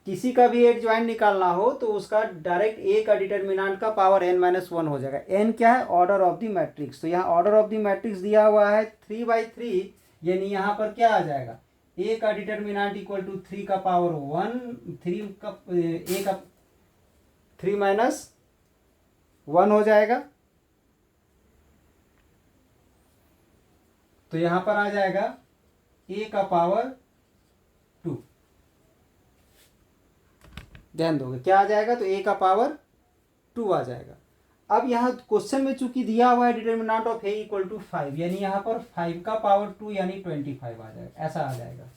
किसी का भी एडजॉइंट निकालना हो तो उसका डायरेक्ट ए का डिटर्मिनेंट का पावर n-1 हो जाएगा। n क्या है, ऑर्डर ऑफ द मैट्रिक्स। तो यहाँ ऑर्डर ऑफ द मैट्रिक्स दिया हुआ है 3/3, यानी यहाँ पर क्या आ जाएगा, ए का डिटर्मिनेंट इक्वल टू 3 का पावर 1, 3 का ए का 3-1 हो जाएगा। तो यहां पर आ जाएगा ए का पावर 2। ध्यान दोगे क्या आ जाएगा, तो ए का पावर 2 आ जाएगा। अब यहाँ क्वेश्चन में चूंकि दिया हुआ है determinant of A equal to 5, यानी यहाँ पर 5 का पावर 2 यानी 25 आ जाएगा, ऐसा आ जाएगा।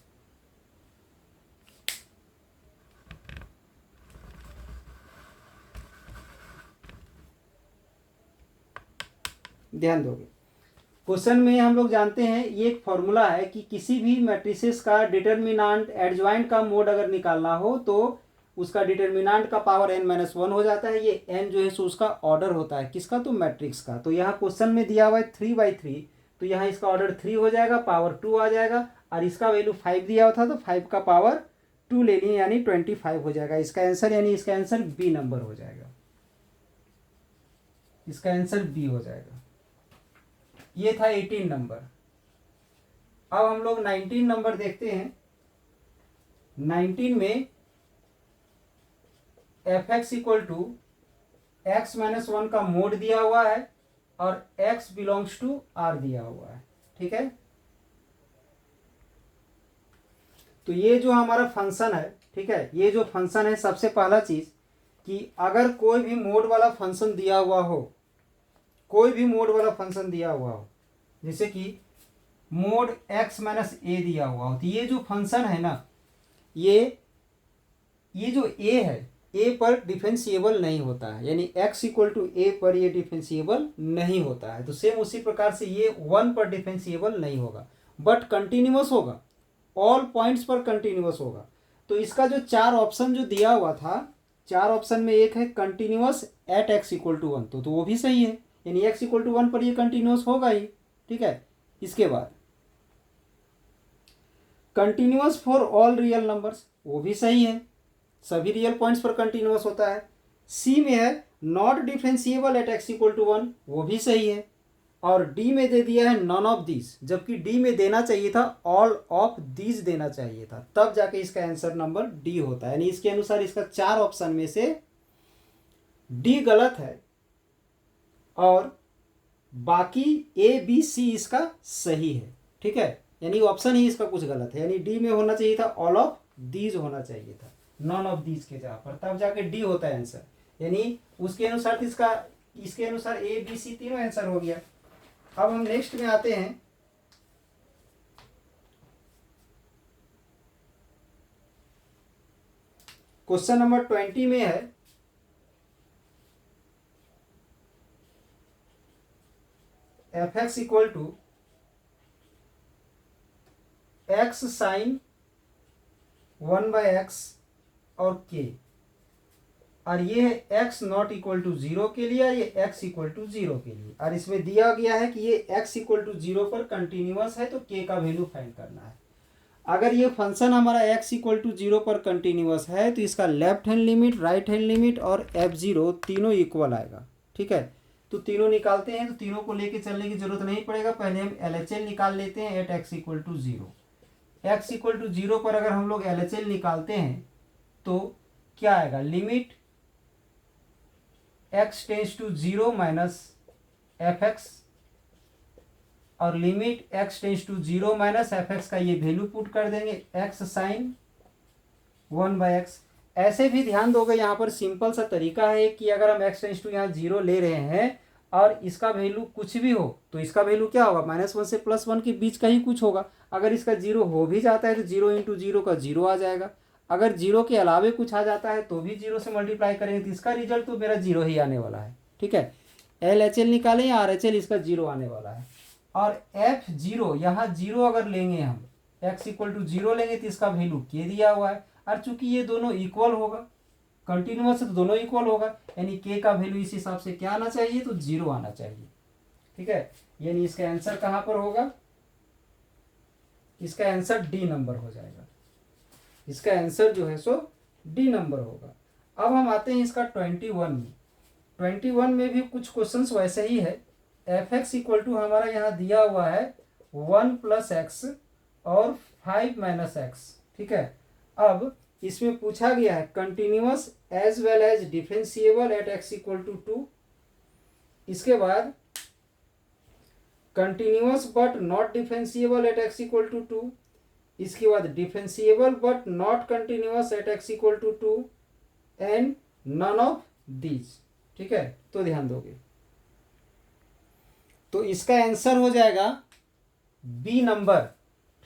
ध्यान दोगे, क्वेश्चन में हम लोग जानते हैं ये एक फॉर्मूला है कि किसी भी मैट्रिसेस का डिटर्मिनेंट एडजॉइंट का मोड अगर निकालना हो तो उसका डिटर्मिनेंट का पावर n-1 हो जाता है। ये n जो है सो उसका ऑर्डर होता है, किसका, तो मैट्रिक्स का। तो यहाँ क्वेश्चन में दिया हुआ है 3/3, तो यहाँ इसका ऑर्डर 3 हो जाएगा, पावर 2 आ जाएगा, और इसका वैल्यू 5 दिया हुआ था तो 5 का पावर 2 ले लिए, यानी 25 हो जाएगा इसका आंसर। यानी इसका आंसर बी नंबर हो जाएगा, इसका आंसर बी हो जाएगा। ये था 18 नंबर। अब हम लोग 19 नंबर देखते हैं। 19 में f(x) इक्वल टू x-1 का मोड दिया हुआ है और x बिलोंग्स टू r दिया हुआ है, ठीक है। तो ये जो हमारा फंक्शन है, ठीक है, ये जो फंक्शन है, सबसे पहला चीज कि अगर कोई भी मोड वाला फंक्शन दिया हुआ हो, कोई भी मोड वाला फंक्शन दिया हुआ हो, जैसे कि मोड x-a दिया हुआ हो, तो ये जो फंक्शन है ना, ये जो a है, a पर डिफरेंशिएबल नहीं होता है, यानी x इक्वल टू a पर ये डिफरेंशिएबल नहीं होता है। तो सेम उसी प्रकार से ये 1 पर डिफरेंशिएबल नहीं होगा, बट कंटिन्यूअस होगा, ऑल पॉइंट्स पर कंटिन्यूअस होगा। तो इसका जो 4 ऑप्शन जो दिया हुआ था, 4 ऑप्शन में एक है continuous at x equal to 1, तो वो भी सही है, यानी x इक्वल टू 1 पर ये कंटिन्यूअस होगा ही, ठीक है। इसके बाद continuous for all real numbers, वो भी सही है, सभी रियल पॉइंट्स पर कंटिन्यूअस होता है। सी में है not differentiable at x equal to 1, वो भी सही है। और डी में दे दिया है नॉन ऑफ दीज, जबकि डी में देना चाहिए था ऑल ऑफ दीज देना चाहिए था, तब जाके इसका आंसर नंबर डी होता है। यानी इसके अनुसार इसका 4 ऑप्शन में से डी गलत है और बाकी ए बी सी इसका सही है, ठीक है। यानी ऑप्शन ही इसका कुछ गलत है, यानी डी में होना चाहिए था ऑल ऑफ दीज होना चाहिए था, नॉन ऑफ दीज के जगह पर, तब जाके डी होता है आंसर। यानी उसके अनुसार इसके अनुसार ए बी सी तीनों आंसर हो गया। अब हम नेक्स्ट में आते हैं। क्वेश्चन नंबर 20 में है f(x) equal to x sign 1/x और k, और ये है x नॉट इक्वल टू 0 के लिए और ये x इक्वल टू 0 के लिए, और इसमें दिया गया है कि ये x इक्वल टू 0 पर कंटिन्यूअस है, तो k का वैल्यू फाइंड करना है। अगर ये फंक्शन हमारा x इक्वल टू 0 पर कंटिन्यूअस है तो इसका left hand limit, right hand limit और f0 तीनों इक्वल आएगा, ठीक है। तो तीनों निकालते हैं, तो तीनों को लेके चलने की जरूरत नहीं पड़ेगा, पहले हम LHL निकाल लेते हैं at x equal to 0। x equal to 0 पर अगर हम लोग LHL निकालते हैं तो क्या आएगा, limit x tends to zero minus f x, और limit x tends to zero minus f x का ये वैल्यू पुट कर देंगे एक्स साइन 1/x। ऐसे भी ध्यान दोगे, यहाँ पर सिंपल सा तरीका है कि अगर हम एक्स टेंस टू यहाँ जीरो ले रहे हैं और इसका वैल्यू कुछ भी हो तो इसका वैल्यू क्या होगा, -1 से +1 के बीच का ही कुछ होगा। अगर इसका जीरो हो भी जाता है तो जीरो इंटू जीरो का जीरो आ जाएगा। अगर जीरो के अलावे कुछ आ जाता है तो भी जीरो से मल्टीप्लाई करेंगे तो इसका रिजल्ट तो मेरा जीरो ही आने वाला है। ठीक है, LHL निकालें या RHL, इसका जीरो आने वाला है। और F0 यहाँ जीरो अगर लेंगे हम, x इक्वल टू जीरो लेंगे तो इसका वैल्यू के दिया हुआ है, और चूंकि ये दोनों इक्वल होगा, कंटिन्यूअस है तो दोनों इक्वल होगा, यानी के का वैल्यू इस हिसाब से क्या आना चाहिए, तो जीरो आना चाहिए। ठीक है, यानी इसका आंसर कहाँ पर होगा, इसका आंसर डी नंबर हो जाएगा। इसका आंसर जो है सो डी नंबर होगा। अब हम आते हैं इसका 21 में। 21 में भी कुछ क्वेश्चंस वैसे ही है। एफ एक्स इक्वल टू हमारा यहाँ दिया हुआ है 1 + x और 5 - x। ठीक है, अब इसमें पूछा गया है continuous as well as differentiable at x equal to 2। इसके बाद continuous but not differentiable at x equal to 2। इसके बाद differentiable but not continuous at x equal to 2 and none of these. ठीक है, तो ध्यान दोगे तो इसका आंसर हो जाएगा बी नंबर।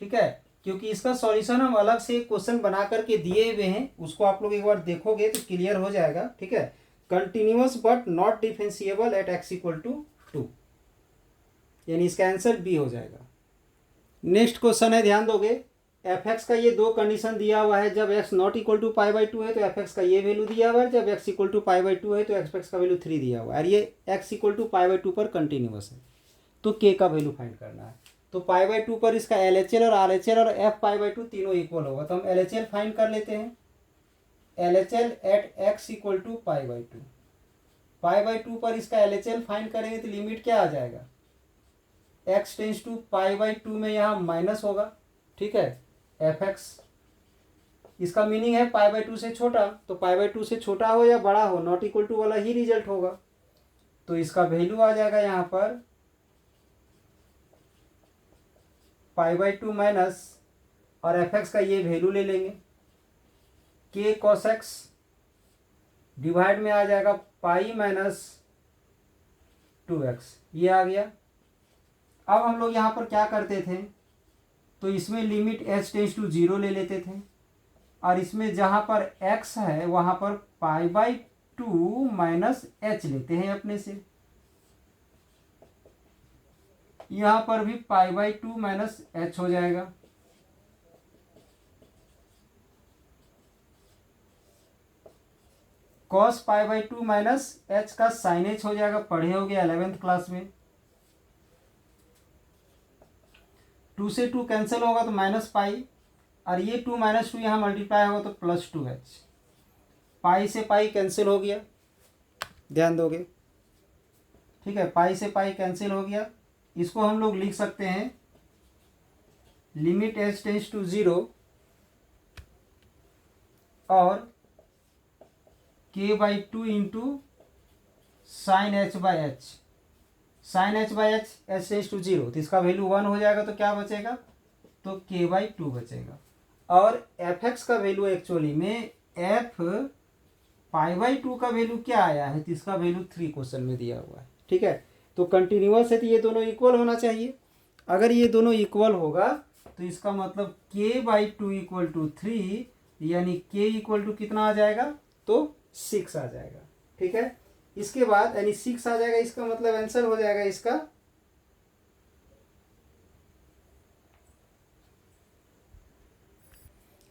ठीक है, क्योंकि इसका सॉल्यूशन हम अलग से क्वेश्चन बना करके दिए हुए हैं, उसको आप लोग एक बार देखोगे तो क्लियर हो जाएगा। ठीक है, continuous but not differentiable at x equal to 2, यानी इसका आंसर बी हो जाएगा। नेक्स्ट क्वेश्चन है, ध्यान दोगे, एफ एक्स का ये दो कंडीशन दिया हुआ है। जब x नॉट इक्वल टू π/2 है तो एफ एक्स का ये वैल्यू दिया हुआ है, जब x इक्वल टू π/2 है तो एफ एक्स का वैल्यू 3 दिया हुआ है, और ये x इक्वल टू π/2 पर कंटिन्यूअस है, तो k का वैल्यू फाइंड करना है। तो π/2 पर इसका LHL और RHL और f π/2 तीनों इक्वल होगा, तो हम LHL फाइंड कर लेते हैं। LHL at x equal to π/2, π/2 पर इसका LHL फाइंड करेंगे तो लिमिट क्या आ जाएगा, x टेंस टू π/2 में यहाँ माइनस होगा। ठीक है, एफ एक्स, इसका मीनिंग है π/2 से छोटा, तो π/2 से छोटा हो या बड़ा हो नॉट इक्वल टू वाला ही रिजल्ट होगा, तो इसका वैल्यू आ जाएगा यहाँ पर π/2 माइनस, और एफ एक्स का ये वैल्यू ले लेंगे k cos x डिवाइड में आ जाएगा पाई माइनस 2x, ये आ गया। अब हम लोग यहाँ पर क्या करते थे, तो इसमें लिमिट h टेंस टू 0 ले लेते थे, और इसमें जहाँ पर x है वहाँ पर π/2 माइनस h लेते हैं अपने से, यहाँ पर भी π/2 माइनस h हो जाएगा। cos π/2 माइनस h का साइन h हो जाएगा, पढ़े होगे 11th क्लास में। 2 से 2 कैंसिल होगा तो -π, और ये 2 - 2 यहाँ मल्टीप्लाई होगा तो +2h। पाई से पाई कैंसिल हो गया, ध्यान दोगे। ठीक है, पाई से पाई कैंसिल हो गया। इसको हम लोग लिख सकते हैं लिमिट h टेंस टू 0 और k/2 into sine h/h, sine h/h h tends to 0, तो इसका वैल्यू 1 हो जाएगा, तो क्या बचेगा, तो k/2 बचेगा। और एफ एक्स का वैल्यू एक्चुअली में f π/2 का वैल्यू क्या आया है, तो इसका वैल्यू 3 क्वेश्चन में दिया हुआ है। ठीक है, तो कंटिन्यूअस है तो ये दोनों इक्वल होना चाहिए। अगर ये दोनों इक्वल होगा तो इसका मतलब k/2 इक्वल टू 3, यानी k इक्वल टू कितना आ जाएगा, तो 6 आ जाएगा। ठीक है, इसके बाद यानी 6 आ जाएगा, इसका मतलब आंसर हो जाएगा इसका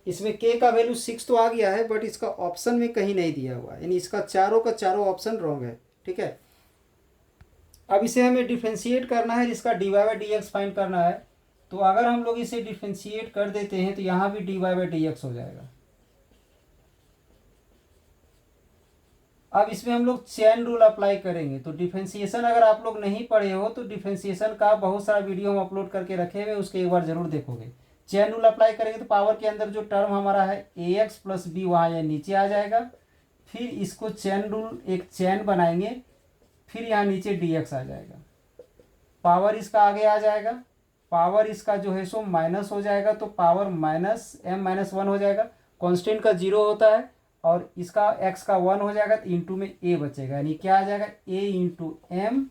इसमें k का वैल्यू 6 तो आ गया है, बट इसका ऑप्शन में कहीं नहीं दिया हुआ है, यानी इसका चारों का चारों ऑप्शन रॉन्ग है। ठीक है, अब इसे हमें डिफ्रेंशिएट करना है, इसका dy/dx फाइंड करना है। तो अगर हम लोग इसे डिफ्रेंशिएट कर देते हैं तो यहाँ भी dy/dx हो जाएगा। अब इसमें हम लोग चेन रूल अप्लाई करेंगे, तो डिफ्रेंशिएशन अगर आप लोग नहीं पढ़े हो तो डिफ्रेंशिएशन का बहुत सारा वीडियो हम अपलोड करके रखे हुए, उसके एक बार जरूर देखोगे। चेन रूल अप्लाई करेंगे तो पावर के अंदर जो टर्म हमारा है ax + b, वहाँ या नीचे आ जाएगा, फिर इसको चेन रूल, एक चेन बनाएंगे, फिर यहाँ नीचे dx आ जाएगा, पावर इसका आगे आ जाएगा, पावर इसका जो है सो माइनस हो जाएगा, तो power minus m minus one हो जाएगा, कांस्टेंट का जीरो होता है, और इसका x का वन हो जाएगा, तो इंटू में a बचेगा, यानी क्या आ जाएगा a into m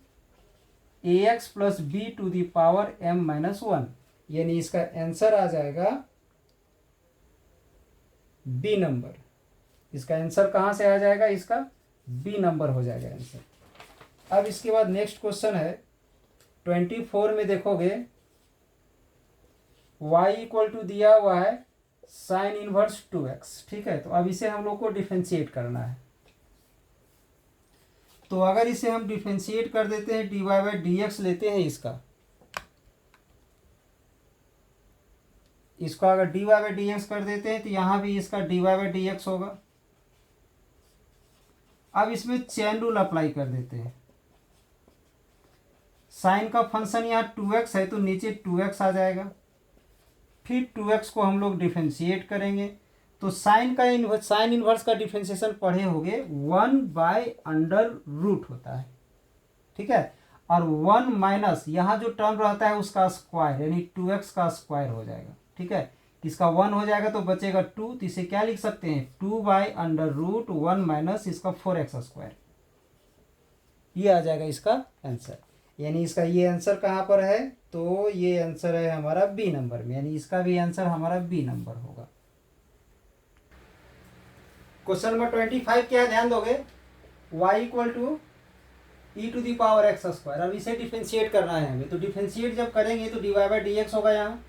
a x plus b to the power m minus one, यानी इसका आंसर आ जाएगा बी नंबर। इसका आंसर कहाँ से आ जाएगा, इसका बी नंबर हो जाएगा आंसर। अब इसके बाद नेक्स्ट क्वेश्चन है 24 में देखोगे y इक्वल टू दिया हुआ है साइन इनवर्स 2x, ठीक है। तो अब इसे हम लोग को डिफरेंशिएट करना है, तो अगर इसे हम डिफरेंशिएट कर देते हैं, dy बाई डी एक्स लेते हैं इसको अगर dy बाई डी एक्स कर देते हैं, तो यहाँ भी इसका dy बाई डी एक्स होगा। अब इसमें चेन रूल अप्लाई कर देते हैं, साइन का फंक्शन यहाँ 2x है, तो नीचे 2x आ जाएगा, फिर 2x को हम लोग डिफरेंशिएट करेंगे, तो साइन इनवर्स का डिफरेंशिएशन पढ़े होंगे 1 बाय अंडर रूट होता है, ठीक है। और 1 माइनस यहाँ जो टर्म रहता है उसका स्क्वायर, यानी 2x का स्क्वायर हो जाएगा, ठीक है। इसका 1 हो जाएगा तो बचेगा 2, तो इसे क्या लिख सकते हैं 2 बाय अंडर रूट 1 माइनस इसका 4x स्क्वायर, ये आ जाएगा इसका आंसर। यानी इसका ये आंसर कहाँ पर है, तो ये आंसर है हमारा बी नंबर में, यानी इसका भी आंसर हमारा बी नंबर होगा। क्वेश्चन नंबर 25 क्या ध्यान दोगे, y equal to e to the power x square. अब इसे डिफरेंशिएट करना है हमें, तो डिफरेंशिएट जब करेंगे तो d y by d x होगा, यहाँ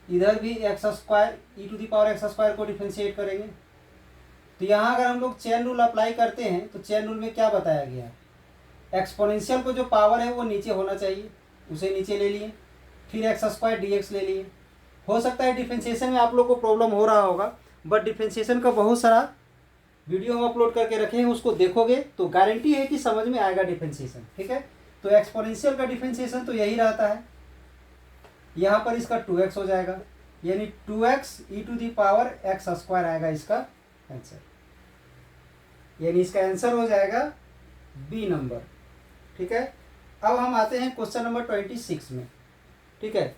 इधर भी x square e to the power x square को डिफरेंशिएट करेंगे। तो यहाँ अगर हम लोग चेन रूल अप्लाई करते हैं, तो चेन रूल में क्या बताया गया है, एक्सपोनेंशियल को जो पावर है वो नीचे होना चाहिए, उसे नीचे ले लिए, फिर एक्स स्क्वायर डी एक्स ले लिए। हो सकता है डिफरेंशिएशन में आप लोग को प्रॉब्लम हो रहा होगा, बट डिफरेंशिएशन का बहुत सारा वीडियो हम अपलोड करके रखे हैं, उसको देखोगे तो गारंटी है कि समझ में आएगा डिफरेंशिएशन, ठीक है। तो एक्सपोनेंशियल का डिफरेंशिएशन तो यही रहता है, यहाँ पर इसका 2x हो जाएगा, यानी 2x e to the power x square आएगा इसका आंसर, यानी इसका आंसर हो जाएगा बी नंबर, ठीक है। अब हम आते हैं क्वेश्चन नंबर 26 में, ठीक है।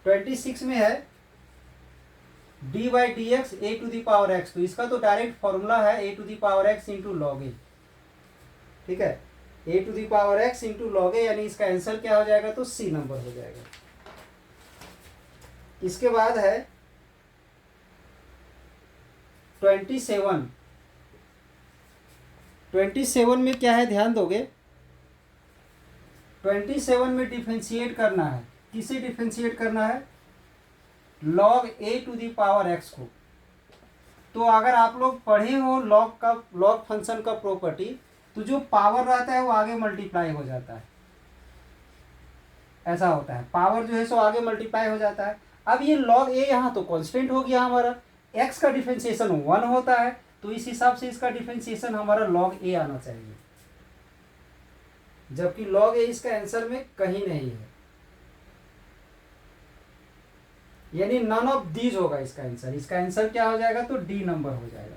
26 में है d by d x a to the power x, तो इसका तो डायरेक्ट फॉर्मूला है a to the power x into log a, ठीक है, a to the power x into log a, यानी इसका आंसर क्या हो जाएगा, तो सी नंबर हो जाएगा। इसके बाद है 27 में क्या है ध्यान दोगे, 27 में डिफरेंशिएट करना है, किसे डिफरेंशिएट करना है, log a to the power x को। तो अगर आप लोग पढ़े हो लॉग फंक्शन का प्रॉपर्टी, तो जो पावर रहता है वो आगे मल्टीप्लाई हो जाता है, ऐसा होता है, पावर जो है सो आगे मल्टीप्लाई हो जाता है। अब ये लॉग ए यहाँ तो कांस्टेंट हो गया हमारा, एक्स का डिफरेंशिएशन 1 होता है, तो इस हिसाब से इसका डिफरेंशिएशन हमारा लॉग ए आना चाहिए, जबकि लॉग ए इसका आंसर में कहीं नहीं है, यानी नन ऑफ दीज होगा इसका आंसर। इसका आंसर क्या हो जाएगा, तो डी नंबर हो जाएगा,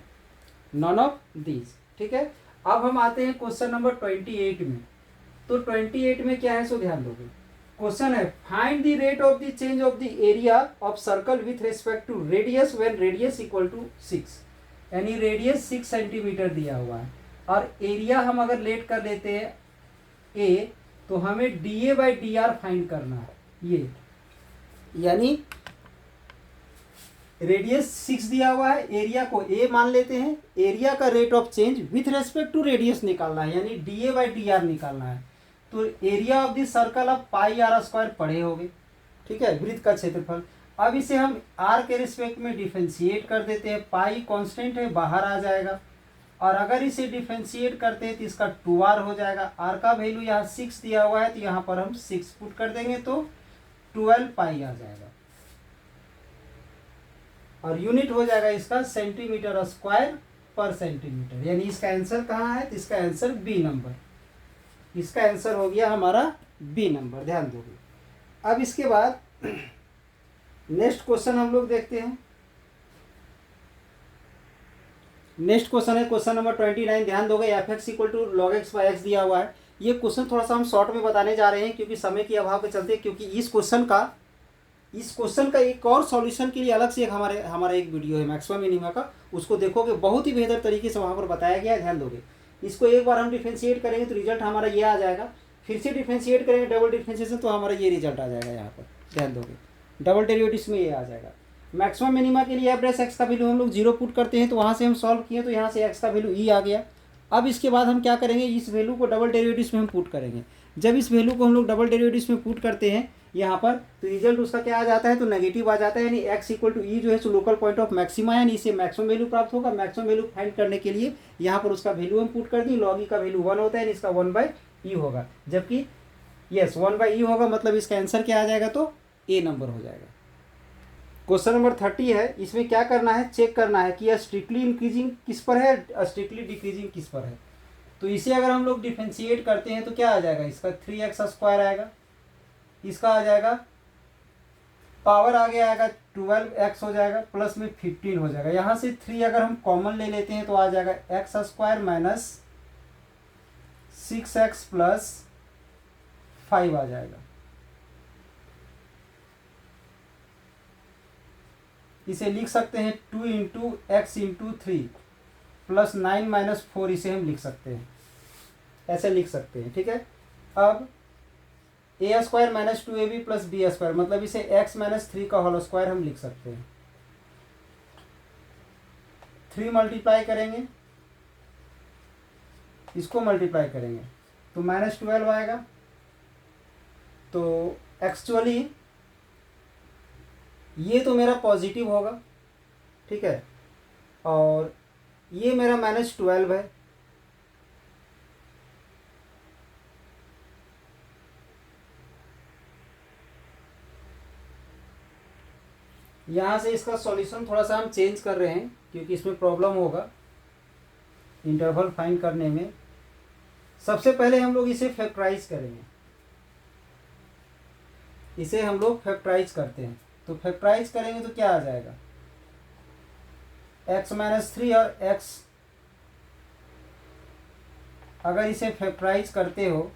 नन ऑफ दीज, ठीक है। अब हम आते हैं क्वेश्चन नंबर 28 में। तो 28 में क्या है, सो ध्यान दोगे, क्वेश्चन है find the rate of the change of the area of circle with respect to radius when radius equal to 6, यानी रेडियस 6 सेंटीमीटर दिया हुआ है, और एरिया हम अगर लेट कर लेते हैं ए, तो हमें D A by d are find करना है, ये यानी रेडियस 6 दिया हुआ है, एरिया को ए मान लेते हैं, एरिया का rate of change with respect to radius निकालना है, यानी d A by d r निकालना है। तो एरिया ऑफ द सर्कल अब पाई आर स्क्वायर पढ़े होंगे, ठीक है, वृत्त का क्षेत्रफल। अब इसे हम आर के रिस्पेक्ट में डिफरेंशिएट कर देते हैं, पाई कांस्टेंट है बाहर आ जाएगा, और अगर इसे डिफरेंशिएट करते हैं तो इसका 2r हो जाएगा, आर का वैल्यू यहाँ 6 दिया हुआ है, तो यहाँ पर हम 6 पुट कर देंगे तो 12 पाई आ जाएगा, और यूनिट हो जाएगा इसका सेंटीमीटर स्क्वायर पर सेंटीमीटर, यानी इसका आंसर कहाँ है, तो इसका आंसर बी नंबर, इसका आंसर हो गया हमारा बी नंबर, ध्यान दोगे। अब इसके बाद नेक्स्ट क्वेश्चन हम लोग देखते हैं। नेक्स्ट क्वेश्चन है क्वेश्चन नंबर 29। ध्यान दोगे f x equal to log x by x दिया हुआ है। ये क्वेश्चन थोड़ा सा हम शॉर्ट में बताने जा रहे हैं क्योंकि समय के अभाव के चलते, क्योंकि इस क्वेश्चन का एक और सॉल्यूशन के लिए अलग से एक हमारा एक वीडियो है मैक्सिमम मिनिमा का, उसको देखोगे बहुत ही बेहतर तरीके से वहाँ पर बताया गया है। ध्यान दोगे इसको एक बार हम डिफ्रेंशिएट करेंगे तो रिजल्ट हमारा ये आ जाएगा, फिर से डिफ्रेंशिएट करेंगे डबल डिफ्रेंशिएशन तो हमारा ये रिजल्ट आ जाएगा। यहाँ पर ध्यान दोगे डबल डेरिवेटिव्स में ये आ जाएगा। मैक्सिमम मिनिमा के लिए एफ डैश एक्स का वैल्यू हम लोग 0 पुट करते हैं तो वहाँ से हम सॉल्व किए तो यहाँ से एक्स का वैल्यू ई आ गया। अब इसके बाद हम क्या करेंगे, इस वैल्यू को डबल डेरिवेटिव्स में हम पुट करेंगे। जब इस वैल्यू को हम लोग डबल डेरिवेटिव्स में पुट करते हैं यहाँ पर तो रिजल्ट उसका क्या आ जाता है, तो नेगेटिव आ जाता है, यानी एक्स इक्वल टू ई जो है so local point of maxima, यानी इसे मैक्सिमम वैल्यू प्राप्त होगा। मैक्सिमम वैल्यू फाइंड करने के लिए यहाँ पर उसका वैल्यू हम पुट कर दी, लॉग ई का वैल्यू 1 होता है, इसका 1/e होगा, जबकि यस 1/e होगा, मतलब इसका आंसर क्या आ जाएगा, तो ए नंबर हो जाएगा। क्वेश्चन नंबर 30 है, इसमें क्या करना है, चेक करना है कि यह स्ट्रिक्टली इंक्रीजिंग किस पर है, स्ट्रिक्टली डिक्रीजिंग किस पर है। तो इसे अगर हम लोग डिफ्रेंशिएट करते हैं तो क्या आ जाएगा, इसका 3x² आएगा, इसका आ जाएगा पावर आगे आएगा 12x हो जाएगा, प्लस में 15 हो जाएगा। यहाँ से 3 अगर हम कॉमन ले लेते हैं तो आ जाएगा x² माइनस 6x प्लस 5 आ जाएगा। इसे लिख सकते हैं 2 into x into 3 plus 9 minus 4, इसे हम लिख सकते हैं, ऐसे लिख सकते हैं। ठीक है, अब a² minus 2ab plus b², मतलब इसे x माइनस 3 का होल स्क्वायर हम लिख सकते हैं। 3 मल्टीप्लाई करेंगे, इसको मल्टीप्लाई करेंगे तो -12 आएगा। तो एक्चुअली ये तो मेरा पॉजिटिव होगा, ठीक है, और ये मेरा -12 है। यहाँ से इसका सॉल्यूशन थोड़ा सा हम चेंज कर रहे हैं क्योंकि इसमें प्रॉब्लम होगा इंटरवल फाइंड करने में। सबसे पहले हम लोग इसे फैक्टराइज करेंगे, इसे हम लोग फैक्टराइज करते हैं। तो फैक्टराइज करेंगे तो क्या आ जाएगा, x माइनस 3 और x, अगर इसे फैक्टराइज करते हो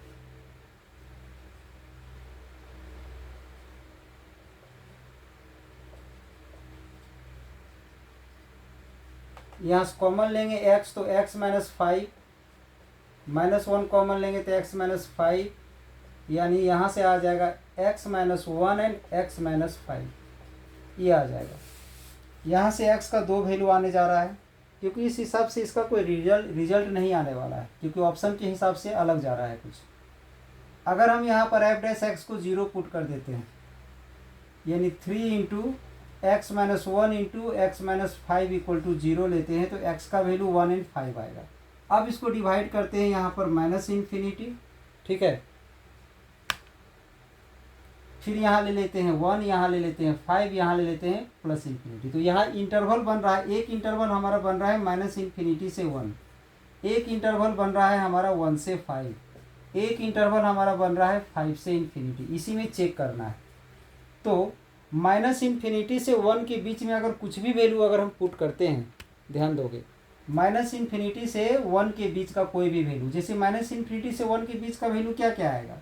यहाँ से कॉमन लेंगे x, तो x माइनस 5 -1 कॉमन लेंगे तो x माइनस 5, यानी यहाँ से आ जाएगा x minus 1 and x minus 5, ये आ जाएगा। यहाँ से x का 2 वैल्यू आने जा रहा है क्योंकि इस हिसाब से इसका कोई रिजल्ट नहीं आने वाला है क्योंकि ऑप्शन के हिसाब से अलग जा रहा है कुछ। अगर हम यहाँ पर एफ डैश एक्स को 0 पुट कर देते हैं, यानी 3 into x minus 1 into x minus 5 equal to 0 लेते हैं तो x का वैल्यू 1 एंड 5 आएगा। अब इसको डिवाइड करते हैं यहाँ पर -∞, ठीक है, फिर यहाँ ले लेते हैं 1, यहाँ ले लेते हैं 5, यहाँ ले लेते हैं +∞। तो यहाँ इंटरवल बन रहा है, एक इंटरवल हमारा बन रहा है -∞ से 1, एक इंटरवल बन रहा है हमारा 1 से 5, एक इंटरवल हमारा बन रहा है 5 से ∞। इसी में चेक करना है। तो -∞ से 1 के बीच में अगर कुछ भी वैल्यू अगर हम पुट करते हैं, ध्यान दोगे -∞ से 1 के बीच का कोई भी वैल्यू, जैसे -∞ से 1 के बीच का वैल्यू क्या क्या आएगा,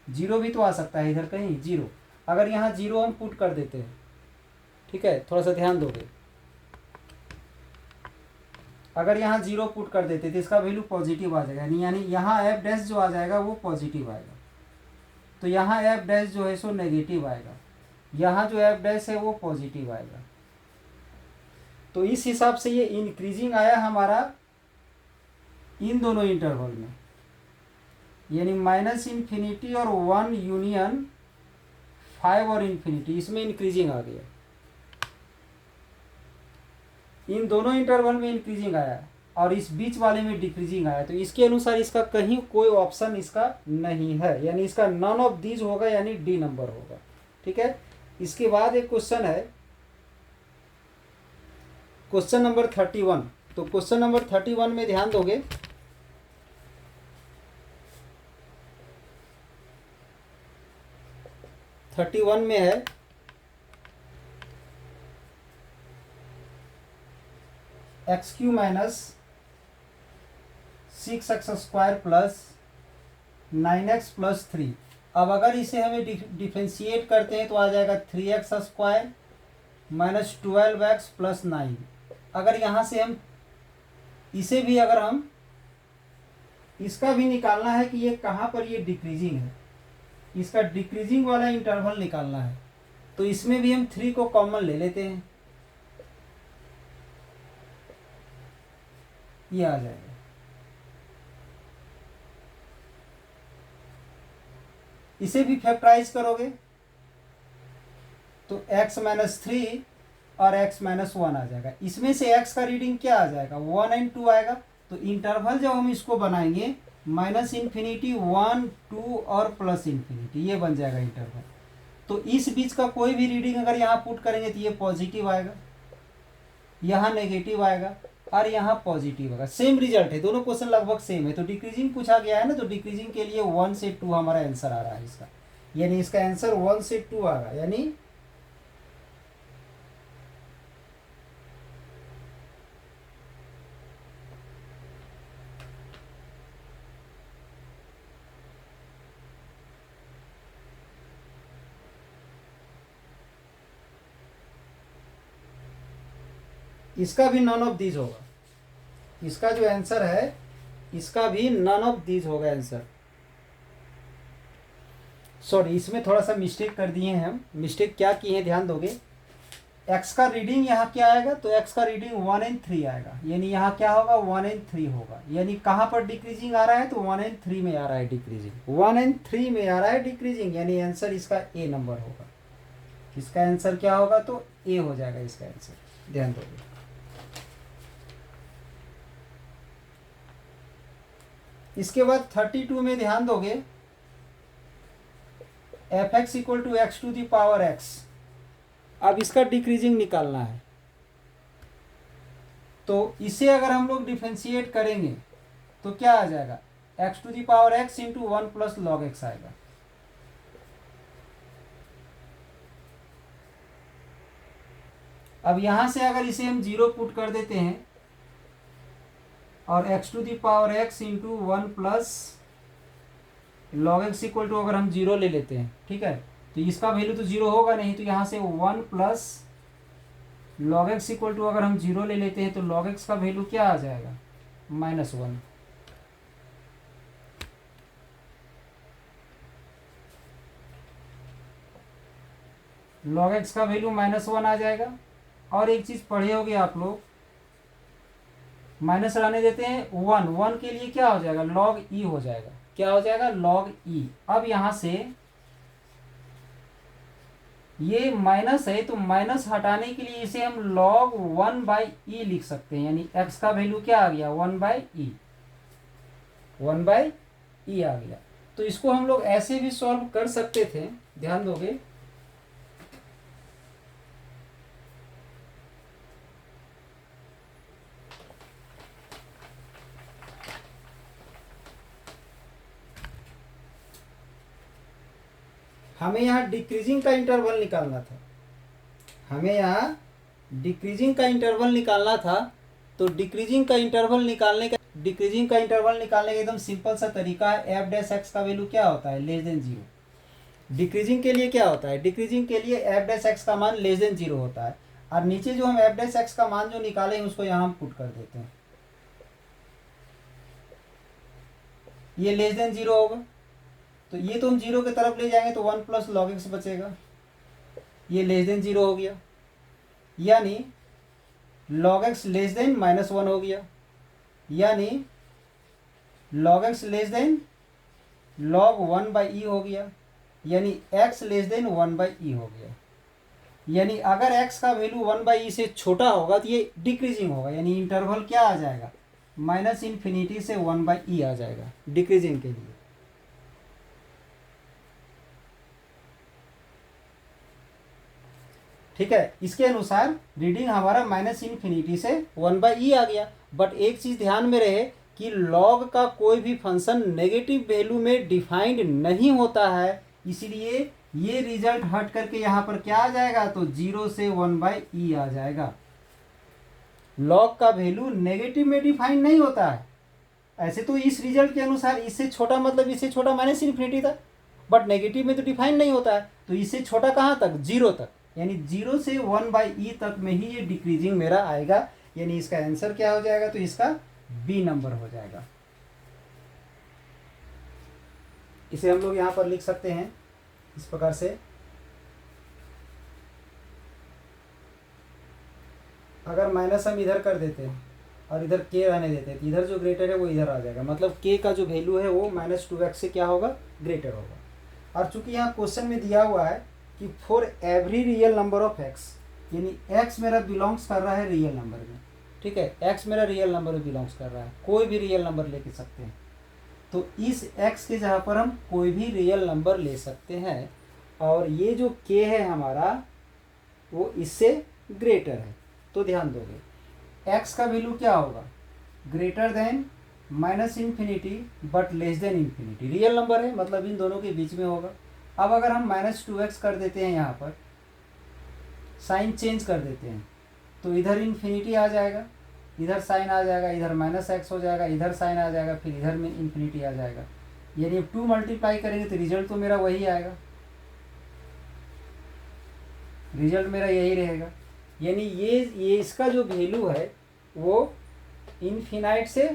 0 भी तो आ सकता है इधर कहीं 0। अगर यहाँ 0 हम पुट कर देते हैं, ठीक है, थोड़ा सा ध्यान दोगे, अगर यहाँ 0 पुट कर देते तो इसका वैल्यू पॉजिटिव आ जाएगा, यानी यहाँ एफ डैश जो आ जाएगा वो पॉजिटिव आएगा। तो यहाँ एफ डैश जो है सो नेगेटिव आएगा, यहाँ जो एफ डैश है वो पॉजिटिव आएगा। तो इस हिसाब से ये इंक्रीजिंग आया हमारा इन दोनों इंटरवल में, यानी -∞ और 1 यूनियन 5 और ∞, इसमें इंक्रीजिंग आ गया। इन दोनों इंटरवल में इंक्रीजिंग आया और इस बीच वाले में डिक्रीजिंग आया। तो इसके अनुसार इसका कहीं कोई ऑप्शन इसका नहीं है, यानी इसका नन ऑफ दीज होगा, यानी डी नंबर होगा। ठीक है, इसके बाद एक क्वेश्चन है क्वेश्चन नंबर 31। तो क्वेश्चन नंबर 31 में ध्यान दोगे, थर्टी वन में है x Q minus 6x² plus 9x+3। अब अगर इसे हमें डिफ्रेंशिएट करते हैं तो आ जाएगा 3x² माइनस 12x प्लस 9। अगर यहाँ से हम इसे भी अगर हम इसका भी निकालना है कि ये कहाँ पर ये डिक्रीजिंग है, इसका डिक्रीजिंग वाला इंटरवल निकालना है, तो इसमें भी हम 3 को कॉमन ले लेते हैं, ये आ जाएगा। इसे भी फैक्टराइज करोगे तो x-3 और x-1 आ जाएगा। इसमें से x का रीडिंग क्या आ जाएगा, 1 और 2 आएगा। तो इंटरवल जब हम इसको बनाएंगे -∞, 1, 2 और +∞, ये बन जाएगा इंटरवल। तो इस बीच का कोई भी रीडिंग अगर यहाँ पुट करेंगे तो ये पॉजिटिव आएगा, यहाँ नेगेटिव आएगा और यहाँ पॉजिटिव आएगा। सेम रिजल्ट है, दोनों क्वेश्चन लगभग सेम है। तो डिक्रीजिंग पूछा गया है ना, तो डिक्रीजिंग के लिए 1 से 2 हमारा आंसर आ रहा है इसका, यानी इसका आंसर 1 से 2 आ रहा है। यानी इसका भी नॉन ऑफ दीज होगा, इसका जो आंसर है इसका भी नॉन ऑफ दीज होगा आंसर। सॉरी, इसमें थोड़ा सा मिस्टेक कर दिए हैं हम। मिस्टेक क्या की है ध्यान दोगे, x का रीडिंग यहाँ क्या आएगा, तो x का रीडिंग 1 और 3 आएगा, यानी यहाँ क्या होगा 1 और 3 होगा। यानी कहाँ पर डिक्रीजिंग आ रहा है, तो 1 और 3 में आ रहा है डिक्रीजिंग, 1 और 3 में आ रहा है डिक्रीजिंग, यानी आंसर इसका ए नंबर होगा। इसका आंसर क्या होगा, तो ए हो जाएगा इसका आंसर, ध्यान दोगे। इसके बाद 32 में ध्यान दोगे, fx = x⁴x। अब इसका डिक्रीजिंग निकालना है, तो इसे अगर हम लोग डिफरेंशिएट करेंगे तो क्या आ जाएगा, x⁴x × 1 + log x आएगा। अब यहां से अगर इसे हम 0 पुट कर देते हैं और x⁴x × 1 + log x = अगर हम 0 ले लेते हैं, ठीक है, तो इसका वैल्यू तो 0 होगा नहीं, तो यहाँ से 1 + log x = अगर हम 0 ले लेते हैं तो log x का वैल्यू क्या आ जाएगा, -1। log x का वैल्यू -1 आ जाएगा। और एक चीज पढ़े होगे आप लोग, माइनस रहने देते हैं, 1 के लिए क्या हो जाएगा, log e हो जाएगा। क्या हो जाएगा, log e। अब यहां से ये माइनस है, तो माइनस हटाने के लिए इसे हम log 1/e लिख सकते हैं, यानी x का वैल्यू क्या आ गया, 1/e, 1/e आ गया। तो इसको हम लोग ऐसे भी सॉल्व कर सकते थे, ध्यान दोगे। हमें यहाँ डिक्रीजिंग का इंटरवल निकालना था, हमें यहाँ डिक्रीजिंग का इंटरवल निकालना था। तो डिक्रीजिंग का इंटरवल निकालने का एकदम सिंपल सा तरीका है, f' का वैल्यू क्या होता है, <0। डिक्रीजिंग के लिए क्या होता है, डिक्रीजिंग के लिए f' का मान <0 होता है। और नीचे जो हम f' का मान जो निकाले हैं उसको यहाँ हम पुट कर देते हैं, ये <0 होगा, तो ये तो हम 0 की तरफ ले जाएंगे तो 1 + log x बचेगा, ये <0 हो गया, यानी log x <-1 हो गया, यानी log x log 1/e हो गया, यानी x <1/e हो गया। यानी अगर x का वैल्यू 1/e से छोटा होगा तो ये डिक्रीजिंग होगा, यानी इंटरवल क्या आ जाएगा, -∞ से 1/e आ जाएगा डिक्रीजिंग के लिए। ठीक है, इसके अनुसार रीडिंग हमारा -∞ से 1/e आ गया। बट एक चीज ध्यान में रहे कि log का कोई भी फंक्शन नेगेटिव वैल्यू में डिफाइंड नहीं होता है, इसलिए ये रिजल्ट हट करके यहाँ पर क्या आ जाएगा, तो 0 से 1/e आ जाएगा। लॉग का वैल्यू नेगेटिव में डिफाइन नहीं होता है। ऐसे तो इस रिजल्ट के अनुसार इससे छोटा मतलब इससे छोटा माइनस इन्फिनिटी था, बट नेगेटिव में तो डिफाइन नहीं होता है। तो इससे छोटा कहाँ तक, जीरो तक, यानी जीरो से 1/e तक में ही ये डिक्रीजिंग मेरा आएगा, यानी इसका आंसर क्या हो जाएगा, तो इसका बी नंबर हो जाएगा। इसे हम लोग यहाँ पर लिख सकते हैं इस प्रकार से, अगर माइनस हम इधर कर देते हैं और इधर के रहने देते हैं तो इधर जो ग्रेटर है वो इधर आ जाएगा, मतलब के का जो वैल्यू है वो -2x से क्या होगा, ग्रेटर होगा। और चूंकि यहाँ क्वेश्चन में दिया हुआ है कि for every real number of x, यानी x मेरा बिलोंग्स कर रहा है रियल नंबर में, ठीक है, x मेरा रियल नंबर में बिलोंग्स कर रहा है, कोई भी रियल नंबर लेके सकते हैं। तो इस x के जगह पर हम कोई भी रियल नंबर ले सकते हैं, और ये जो k है हमारा वो इससे ग्रेटर है। तो ध्यान दोगे x का वैल्यू क्या होगा, greater than -infinity but less then infinity, real number है मतलब इन दोनों के बीच में होगा। अब अगर हम -2x कर देते हैं, यहाँ पर साइन चेंज कर देते हैं, तो इधर इन्फिनिटी आ जाएगा, इधर साइन आ जाएगा, इधर -x हो जाएगा, इधर साइन आ जाएगा, फिर इधर में इन्फिनिटी आ जाएगा, यानी 2 मल्टीप्लाई करेंगे तो रिजल्ट तो मेरा वही आएगा, रिजल्ट मेरा यही रहेगा। यानी ये इसका जो वैल्यू है वो इनफिनाइट से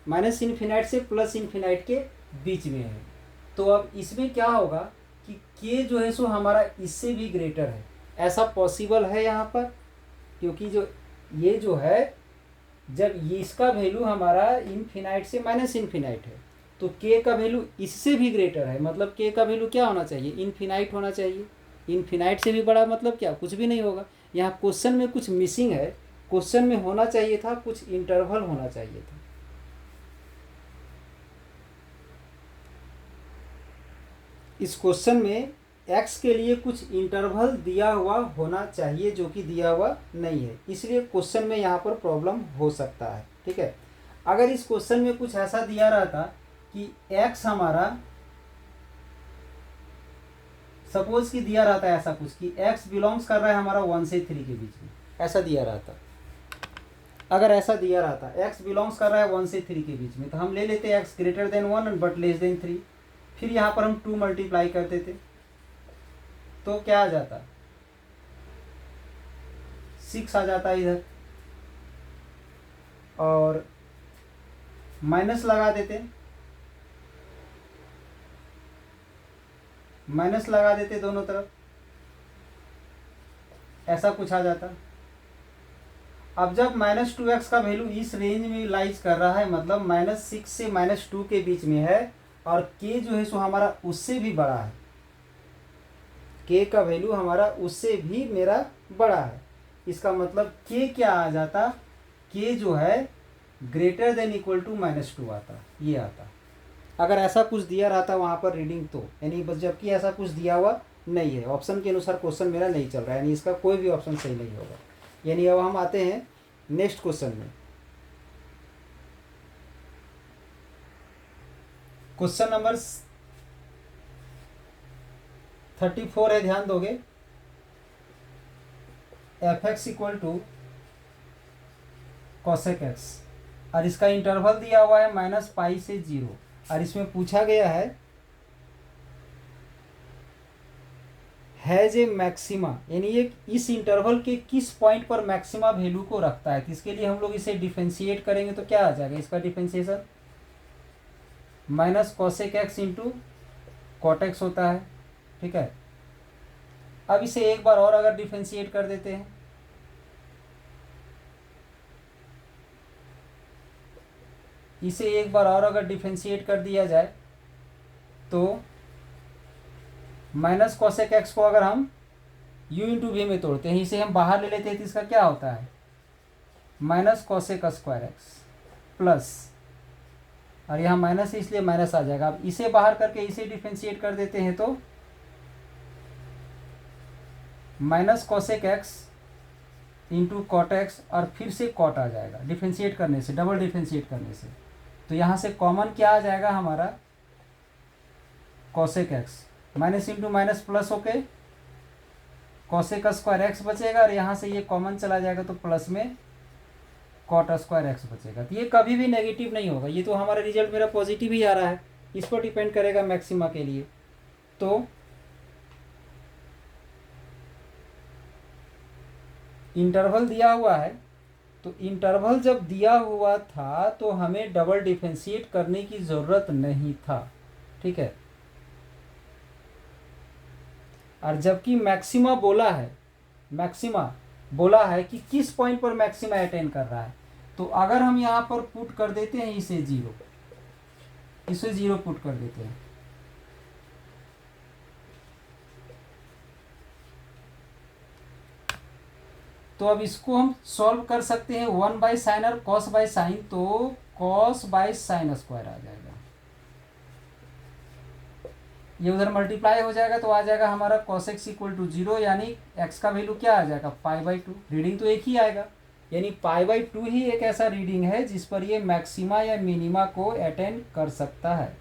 -इन्फिनाइट से +इन्फिनाइट के बीच में है। तो अब इसमें क्या होगा कि k जो है सो हमारा इससे भी ग्रेटर है, ऐसा पॉसिबल है यहाँ पर, क्योंकि जो ये जो है जब ये इसका वैल्यू हमारा इनफिनाइट से -इन्फिनाइट है तो k का वैल्यू इससे भी ग्रेटर है, मतलब k का वैल्यू क्या होना चाहिए, इनफिनाइट होना चाहिए। इनफिनाइट से भी बड़ा मतलब क्या, कुछ भी नहीं होगा। यहाँ क्वेश्चन में कुछ मिसिंग है, क्वेश्चन में होना चाहिए था कुछ इंटरवल होना चाहिए था। इस क्वेश्चन में x के लिए कुछ इंटरवल दिया हुआ होना चाहिए, जो कि दिया हुआ नहीं है, इसलिए क्वेश्चन में यहाँ पर प्रॉब्लम हो सकता है, ठीक है। अगर इस क्वेश्चन में कुछ ऐसा दिया रहता कि x हमारा, सपोज कि दिया रहता है ऐसा कुछ कि x बिलोंग्स कर रहा है हमारा 1 से 3 के बीच में, ऐसा दिया रहता, अगर ऐसा दिया रहता x बिलोंग्स कर रहा है 1 से 3 के बीच में, तो हम ले लेते x greater then 1 but less then 3, फिर यहाँ पर हम 2 मल्टीप्लाई कर देते तो क्या आ जाता, 6 आ जाता इधर, और माइनस लगा देते, माइनस लगा देते दोनों तरफ, ऐसा कुछ आ जाता। अब जब -2x का वैल्यू इस रेंज में लाइज कर रहा है, मतलब -6 से -2 के बीच में है, और k जो है सो हमारा उससे भी बड़ा है, k का वैल्यू हमारा उससे भी मेरा बड़ा है, इसका मतलब k क्या आ जाता, k जो है ग्रेटर देन इक्वल टू -2 आता, ये आता। अगर ऐसा कुछ दिया रहता वहाँ पर रीडिंग तो, यानी बस, जबकि ऐसा कुछ दिया हुआ नहीं है, ऑप्शन के अनुसार क्वेश्चन मेरा नहीं चल रहा है, यानी इसका कोई भी ऑप्शन सही नहीं होगा। यानी अब हम आते हैं नेक्स्ट क्वेश्चन में। क्वेश्चन नंबर 34 है, ध्यान दोगे, f(x) = cosec x, और इसका इंटरवल दिया हुआ है -π से 0, और इसमें पूछा गया है जे मैक्सिमा, यानी ये इस इंटरवल के किस पॉइंट पर मैक्सिमा वैल्यू को रखता है। तो इसके लिए हम लोग इसे डिफरेंशिएट करेंगे तो क्या आ जाएगा, इसका differentiation -cosec x × cot x होता है, ठीक है। अब इसे एक बार और अगर डिफरेंशिएट कर देते हैं, इसे एक बार और अगर डिफरेंशिएट कर दिया जाए तो -cosec x को अगर हम u × v में तोड़ते हैं, इसे हम बाहर ले लेते हैं, तो इसका क्या होता है, -cosec² x प्लस, और यहाँ माइनस है इसलिए माइनस आ जाएगा। अब इसे बाहर करके इसे डिफरेंशिएट कर देते हैं तो -cosec x × cot x, और फिर से cot आ जाएगा डिफरेंशिएट करने से, डबल डिफरेंशिएट करने से। तो यहाँ से कॉमन क्या आ जाएगा हमारा, cosec x, minus into minus plus होके cosec² x बचेगा, और यहाँ से ये कॉमन चला जाएगा तो प्लस में कॉट स्क्वायर एक्स बचेगा। तो ये कभी भी नेगेटिव नहीं होगा, ये तो हमारा रिजल्ट मेरा पॉजिटिव ही आ रहा है, इस पर डिपेंड करेगा मैक्सिमा के लिए। तो इंटरवल दिया हुआ है, तो इंटरवल जब दिया हुआ था तो हमें डबल डिफरेंशिएट करने की ज़रूरत नहीं था, ठीक है। और जबकि मैक्सिमा बोला है कि किस पॉइंट पर मैक्सिमा अटेन कर रहा है, तो अगर हम यहाँ पर पुट कर देते हैं इसे जीरो पुट कर देते हैं, तो अब इसको हम सॉल्व कर सकते हैं 1/sin और cos/sin, तो cos/sin स्क्वायर आ जाएगा, ये उधर मल्टीप्लाई हो जाएगा तो आ जाएगा हमारा cos x = 0, यानी x का वैल्यू क्या आ जाएगा π/2। रीडिंग तो एक ही आएगा, यानी π/2 ही एक ऐसा रीडिंग है जिस पर ये मैक्सिमा या मिनिमा को अटेंड कर सकता है।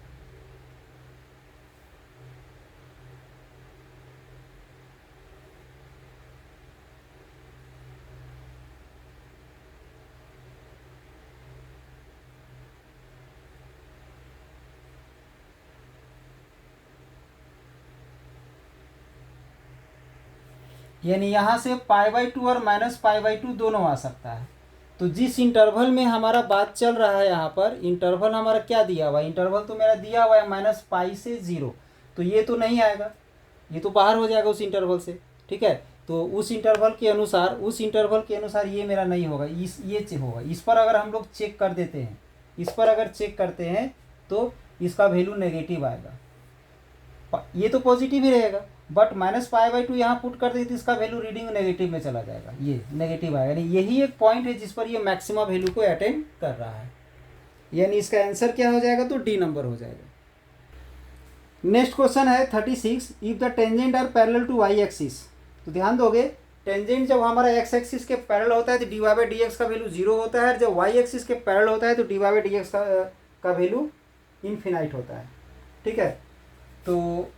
यानी यहाँ से π/2 और -π/2 दोनों आ सकता है। तो जिस इंटरवल में हमारा बात चल रहा है, यहाँ पर इंटरवल हमारा क्या दिया हुआ है, इंटरवल तो मेरा दिया हुआ है -π से 0, तो ये तो नहीं आएगा, ये तो बाहर हो जाएगा उस इंटरवल से, ठीक है। तो उस इंटरवल के अनुसार ये मेरा नहीं होगा, ये होगा। इस पर अगर हम लोग चेक कर देते हैं, इस पर अगर चेक करते हैं तो इसका वैल्यू नेगेटिव आएगा, ये तो पॉजिटिव ही रहेगा, बट -π/2 यहाँ पुट कर देते इसका वैल्यू रीडिंग नेगेटिव में चला जाएगा, ये नेगेटिव आएगा। यानी यही एक पॉइंट है जिस पर ये मैक्सिमा वैल्यू को अटेंड कर रहा है, यानी इसका आंसर क्या हो जाएगा, तो डी नंबर हो जाएगा। नेक्स्ट क्वेश्चन है 36, if the tangent are parallel to y axis. तो ध्यान दोगे, टेंजेंट जब हमारा एक्स एक्सिस के पैरेलल होता है तो dy/dx का वैल्यू 0 होता है, और जब वाई एक्सिस के पैरेलल होता है तो dy/dx का वैल्यू इनफिनाइट होता है, ठीक है। तो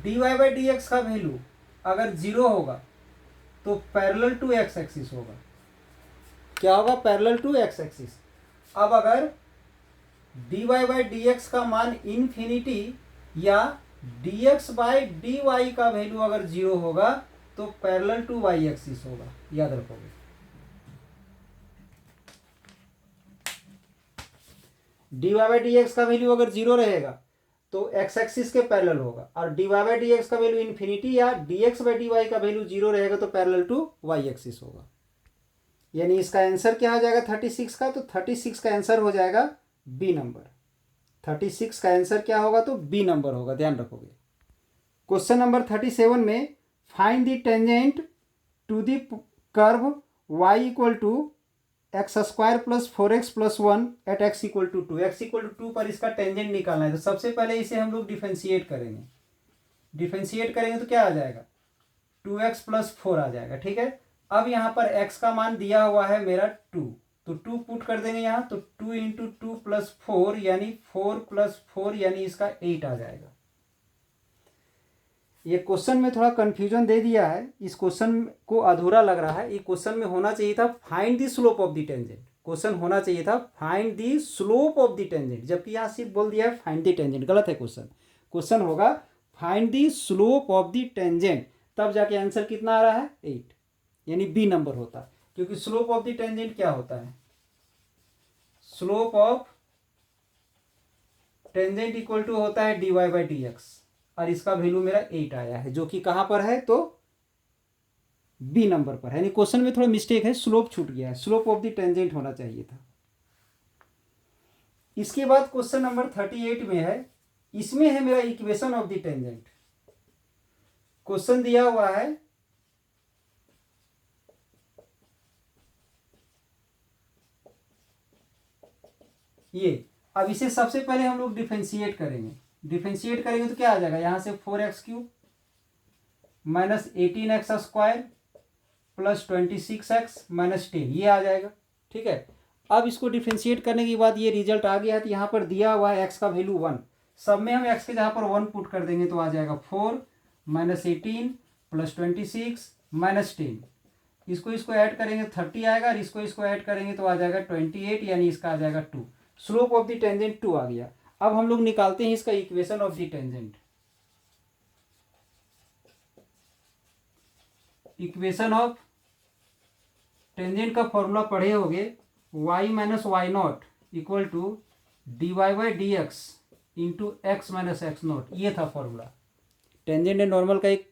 dy/dx का वैल्यू अगर 0 होगा तो पैरेलल टू एक्स एक्सिस होगा, क्या होगा, पैरेलल टू एक्स एक्सिस। अब अगर dy/dx का मान इन्फिनिटी या dx/dy का वैल्यू अगर 0 होगा तो पैरेलल टू वाई एक्सिस होगा, याद रखोगे। dy/dx का वैल्यू अगर 0 रहेगा तो एक्स एक्सिस के पैरेलल होगा, और dy/dx का वैल्यू इन्फिनिटी या dx/dy का वैल्यू 0 रहेगा तो पैरेलल टू वाई एक्सिस होगा। यानी इसका आंसर क्या हो जाएगा 36 का, तो 36 का आंसर हो जाएगा बी नंबर। 36 का आंसर क्या होगा, तो बी नंबर होगा, ध्यान रखोगे। क्वेश्चन नंबर 37 में find the tangent to the curve y = x² + 4x + 1 at x = 2। x = 2 पर इसका टेंजेंट निकालना है। तो सबसे पहले इसे हम लोग डिफरेंशिएट करेंगे तो क्या आ जाएगा, 2x + 4 आ जाएगा, ठीक है। अब यहाँ पर x का मान दिया हुआ है मेरा 2, तो 2 पुट कर देंगे यहाँ, तो 2 × 2 + 4 यानी 4 + 4 यानी इसका 8 आ जाएगा। ये क्वेश्चन में थोड़ा कंफ्यूजन दे दिया है, इस क्वेश्चन को अधूरा लग रहा है। ये क्वेश्चन में होना चाहिए था find the slope of the tangent, question होना चाहिए था find the slope of the tangent, जबकि यहाँ सिर्फ बोल दिया है फाइंड द टेंजेंट, गलत है क्वेश्चन होगा find the slope of the tangent, तब जाके आंसर कितना आ रहा है 8, यानी बी नंबर होता। क्योंकि स्लोप ऑफ द टेंजेंट क्या होता है, slope of tangent equal to होता है dy/dx, और इसका वैल्यू मेरा 8 आया है, जो कि कहां पर है, तो बी नंबर पर है। यानी क्वेश्चन में थोड़ा मिस्टेक है, स्लोप छूट गया है, स्लोप ऑफ द टेंजेंट होना चाहिए था। इसके बाद क्वेश्चन नंबर 38 में है, इसमें है मेरा equation of the tangent. Question दिया हुआ है ये, अब इसे सबसे पहले हम लोग डिफरेंशिएट करेंगे तो क्या आ जाएगा, यहां से 4x³ - 18x² + 26x - 10 ये आ जाएगा, ठीक है। अब इसको डिफरेंशिएट करने के बाद ये रिजल्ट आ गया है, तो यहाँ पर दिया हुआ है x का वैल्यू 1, सब में हम x के जहाँ पर 1 पुट कर देंगे तो आ जाएगा 4 - 18 + 26 - 10। इसको इसको ऐड करेंगे 30 आएगा, और इसको ऐड करेंगे तो आ जाएगा 28, यानी इसका आ जाएगा 2। स्लोप ऑफ द टेंजेंट 2 आ गया। अब हम लोग निकालते हैं इसका equation of the tangent. Equation of tangent का फॉर्मूला पढ़े होगे, y minus y not equal to d y by d x into x minus x not. ये था फॉर्मूला। टेंजेंट एंड नॉर्मल का एक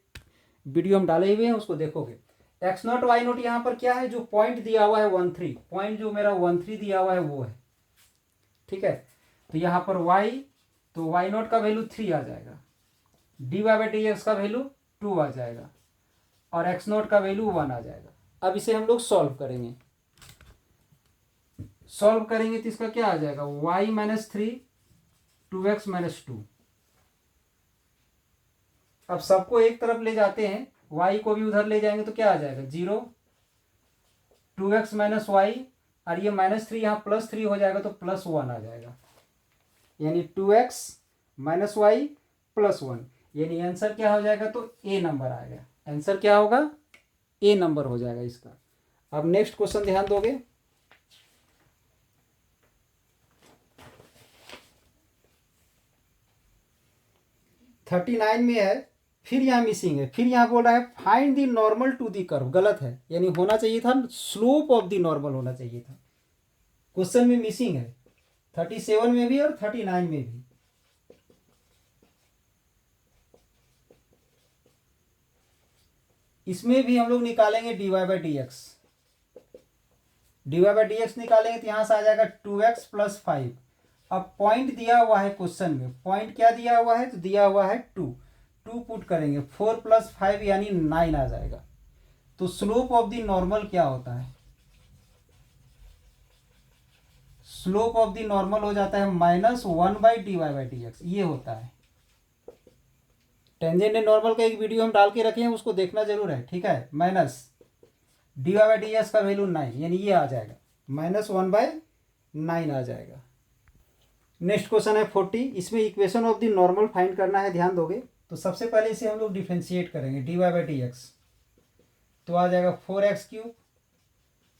वीडियो हम डाले हुए हैं, उसको देखोगे। एक्स नॉट वाई नॉट यहाँ पर क्या है, जो पॉइंट दिया हुआ है 13, पॉइंट जो मेरा 13 दिया हुआ है वो है, ठीक है। तो यहाँ पर y, तो वाई नॉट का वैल्यू 3 आ जाएगा, d y by d x का वैल्यू 2 आ जाएगा, और एक्स नॉट का वैल्यू 1 आ जाएगा। अब इसे हम लोग सॉल्व करेंगे। सॉल्व करेंगे तो इसका क्या आ जाएगा, y माइनस 3 2x माइनस 2। अब सबको एक तरफ ले जाते हैं, y को भी उधर ले जाएंगे तो क्या आ जाएगा 0, 2x माइनस वाई, और ये -3 यहाँ +3 हो जाएगा तो +1 आ जाएगा, यानी 2x माइनस वाई +1, यानी आंसर क्या हो जाएगा, तो ए नंबर आएगा। आंसर क्या होगा, ए नंबर हो जाएगा इसका। अब नेक्स्ट क्वेश्चन ध्यान दोगे। थर्टी 39 में है, फिर यहाँ मिसिंग है, फिर यहाँ बोल रहा है find the normal to the curve. गलत है, यानी होना चाहिए था स्लोप ऑफ द नॉर्मल होना चाहिए था। क्वेश्चन में मिसिंग है, 37 में भी और 39 में भी। इसमें भी हम लोग निकालेंगे d y by d x. D y by d x निकालेंगे तो यहाँ से आ जाएगा 2x + 5। अब पॉइंट दिया हुआ है क्वेश्चन में, पॉइंट क्या दिया हुआ है, तो दिया हुआ है 2 पुट करेंगे, 4 + 5 यानी 9 आ जाएगा। तो स्लोप ऑफ द नॉर्मल क्या होता है, स्लोप ऑफ द नॉर्मल हो जाता है -1 by d y by d x, ये होता है। टेंजेंट एंड नॉर्मल का एक वीडियो हम डाल के रखे हैं, उसको देखना जरूर है, ठीक है। Minus d y by d x का वैल्यू 9, यानी ये आ जाएगा -1 बाई 9 आ जाएगा। नेक्स्ट क्वेश्चन है 40, इसमें equation of the normal find करना है, ध्यान दोगे। तो सबसे पहले इसे हम लोग डिफ्रेंशिएट करेंगे, d y by d x, तो आ जाएगा 4x³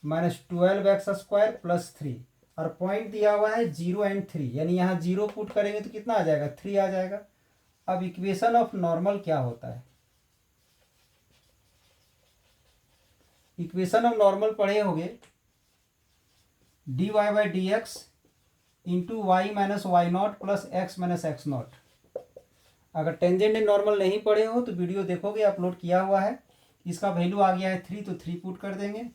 माइनस 12x² + 3, और पॉइंट दिया हुआ है 0 और 3, यानी यहाँ 0 पुट करेंगे तो कितना आ जाएगा, 3 आ जाएगा। अब इक्वेशन ऑफ नॉर्मल क्या होता है, इक्वेशन ऑफ नॉर्मल पढ़े होंगे, d y by d x into y minus y not plus x minus x not. अगर टेंजेंट एंड नॉर्मल नहीं पढ़े हो तो वीडियो देखोगे, अपलोड किया हुआ है। इसका वैल्यू आ गया है 3, तो 3 पुट कर देंगे।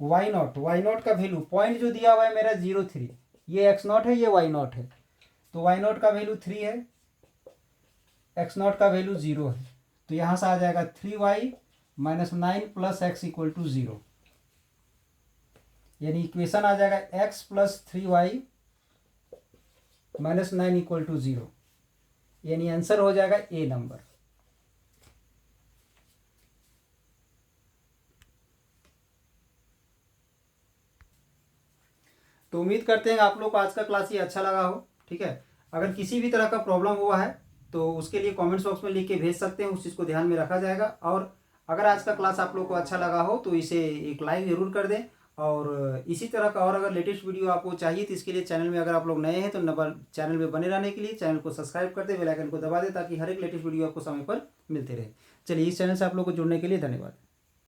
वाई नॉट का वैल्यू, पॉइंट जो दिया हुआ है मेरा 0 3, ये एक्स नॉट है, ये वाई नॉट है, तो वाई नॉट का वैल्यू 3 है, एक्स नॉट का वैल्यू 0 है, तो यहाँ से आ जाएगा 3y माइनस 9 + x = 0, यानी इक्वेशन आ जाएगा x + 3y माइनस 9 = 0, यानी आंसर हो जाएगा ए नंबर। तो उम्मीद करते हैं आप लोग को आज का क्लास ये अच्छा लगा हो, ठीक है। अगर किसी भी तरह का प्रॉब्लम हुआ है तो उसके लिए कमेंट्स बॉक्स में लिख के भेज सकते हैं, उस चीज़ को ध्यान में रखा जाएगा। और अगर आज का क्लास आप लोग को अच्छा लगा हो तो इसे एक लाइक ज़रूर कर दें, और इसी तरह का और अगर लेटेस्ट वीडियो आपको चाहिए तो इसके लिए चैनल में अगर आप लोग नए हैं तो चैनल में बने रहने के लिए चैनल को सब्सक्राइब कर दें, बेल आइकन को दबा दें, ताकि हर एक लेटेस्ट वीडियो आपको समय पर मिलते रहे। चलिए, इस चैनल से आप लोग को जुड़ने के लिए धन्यवाद।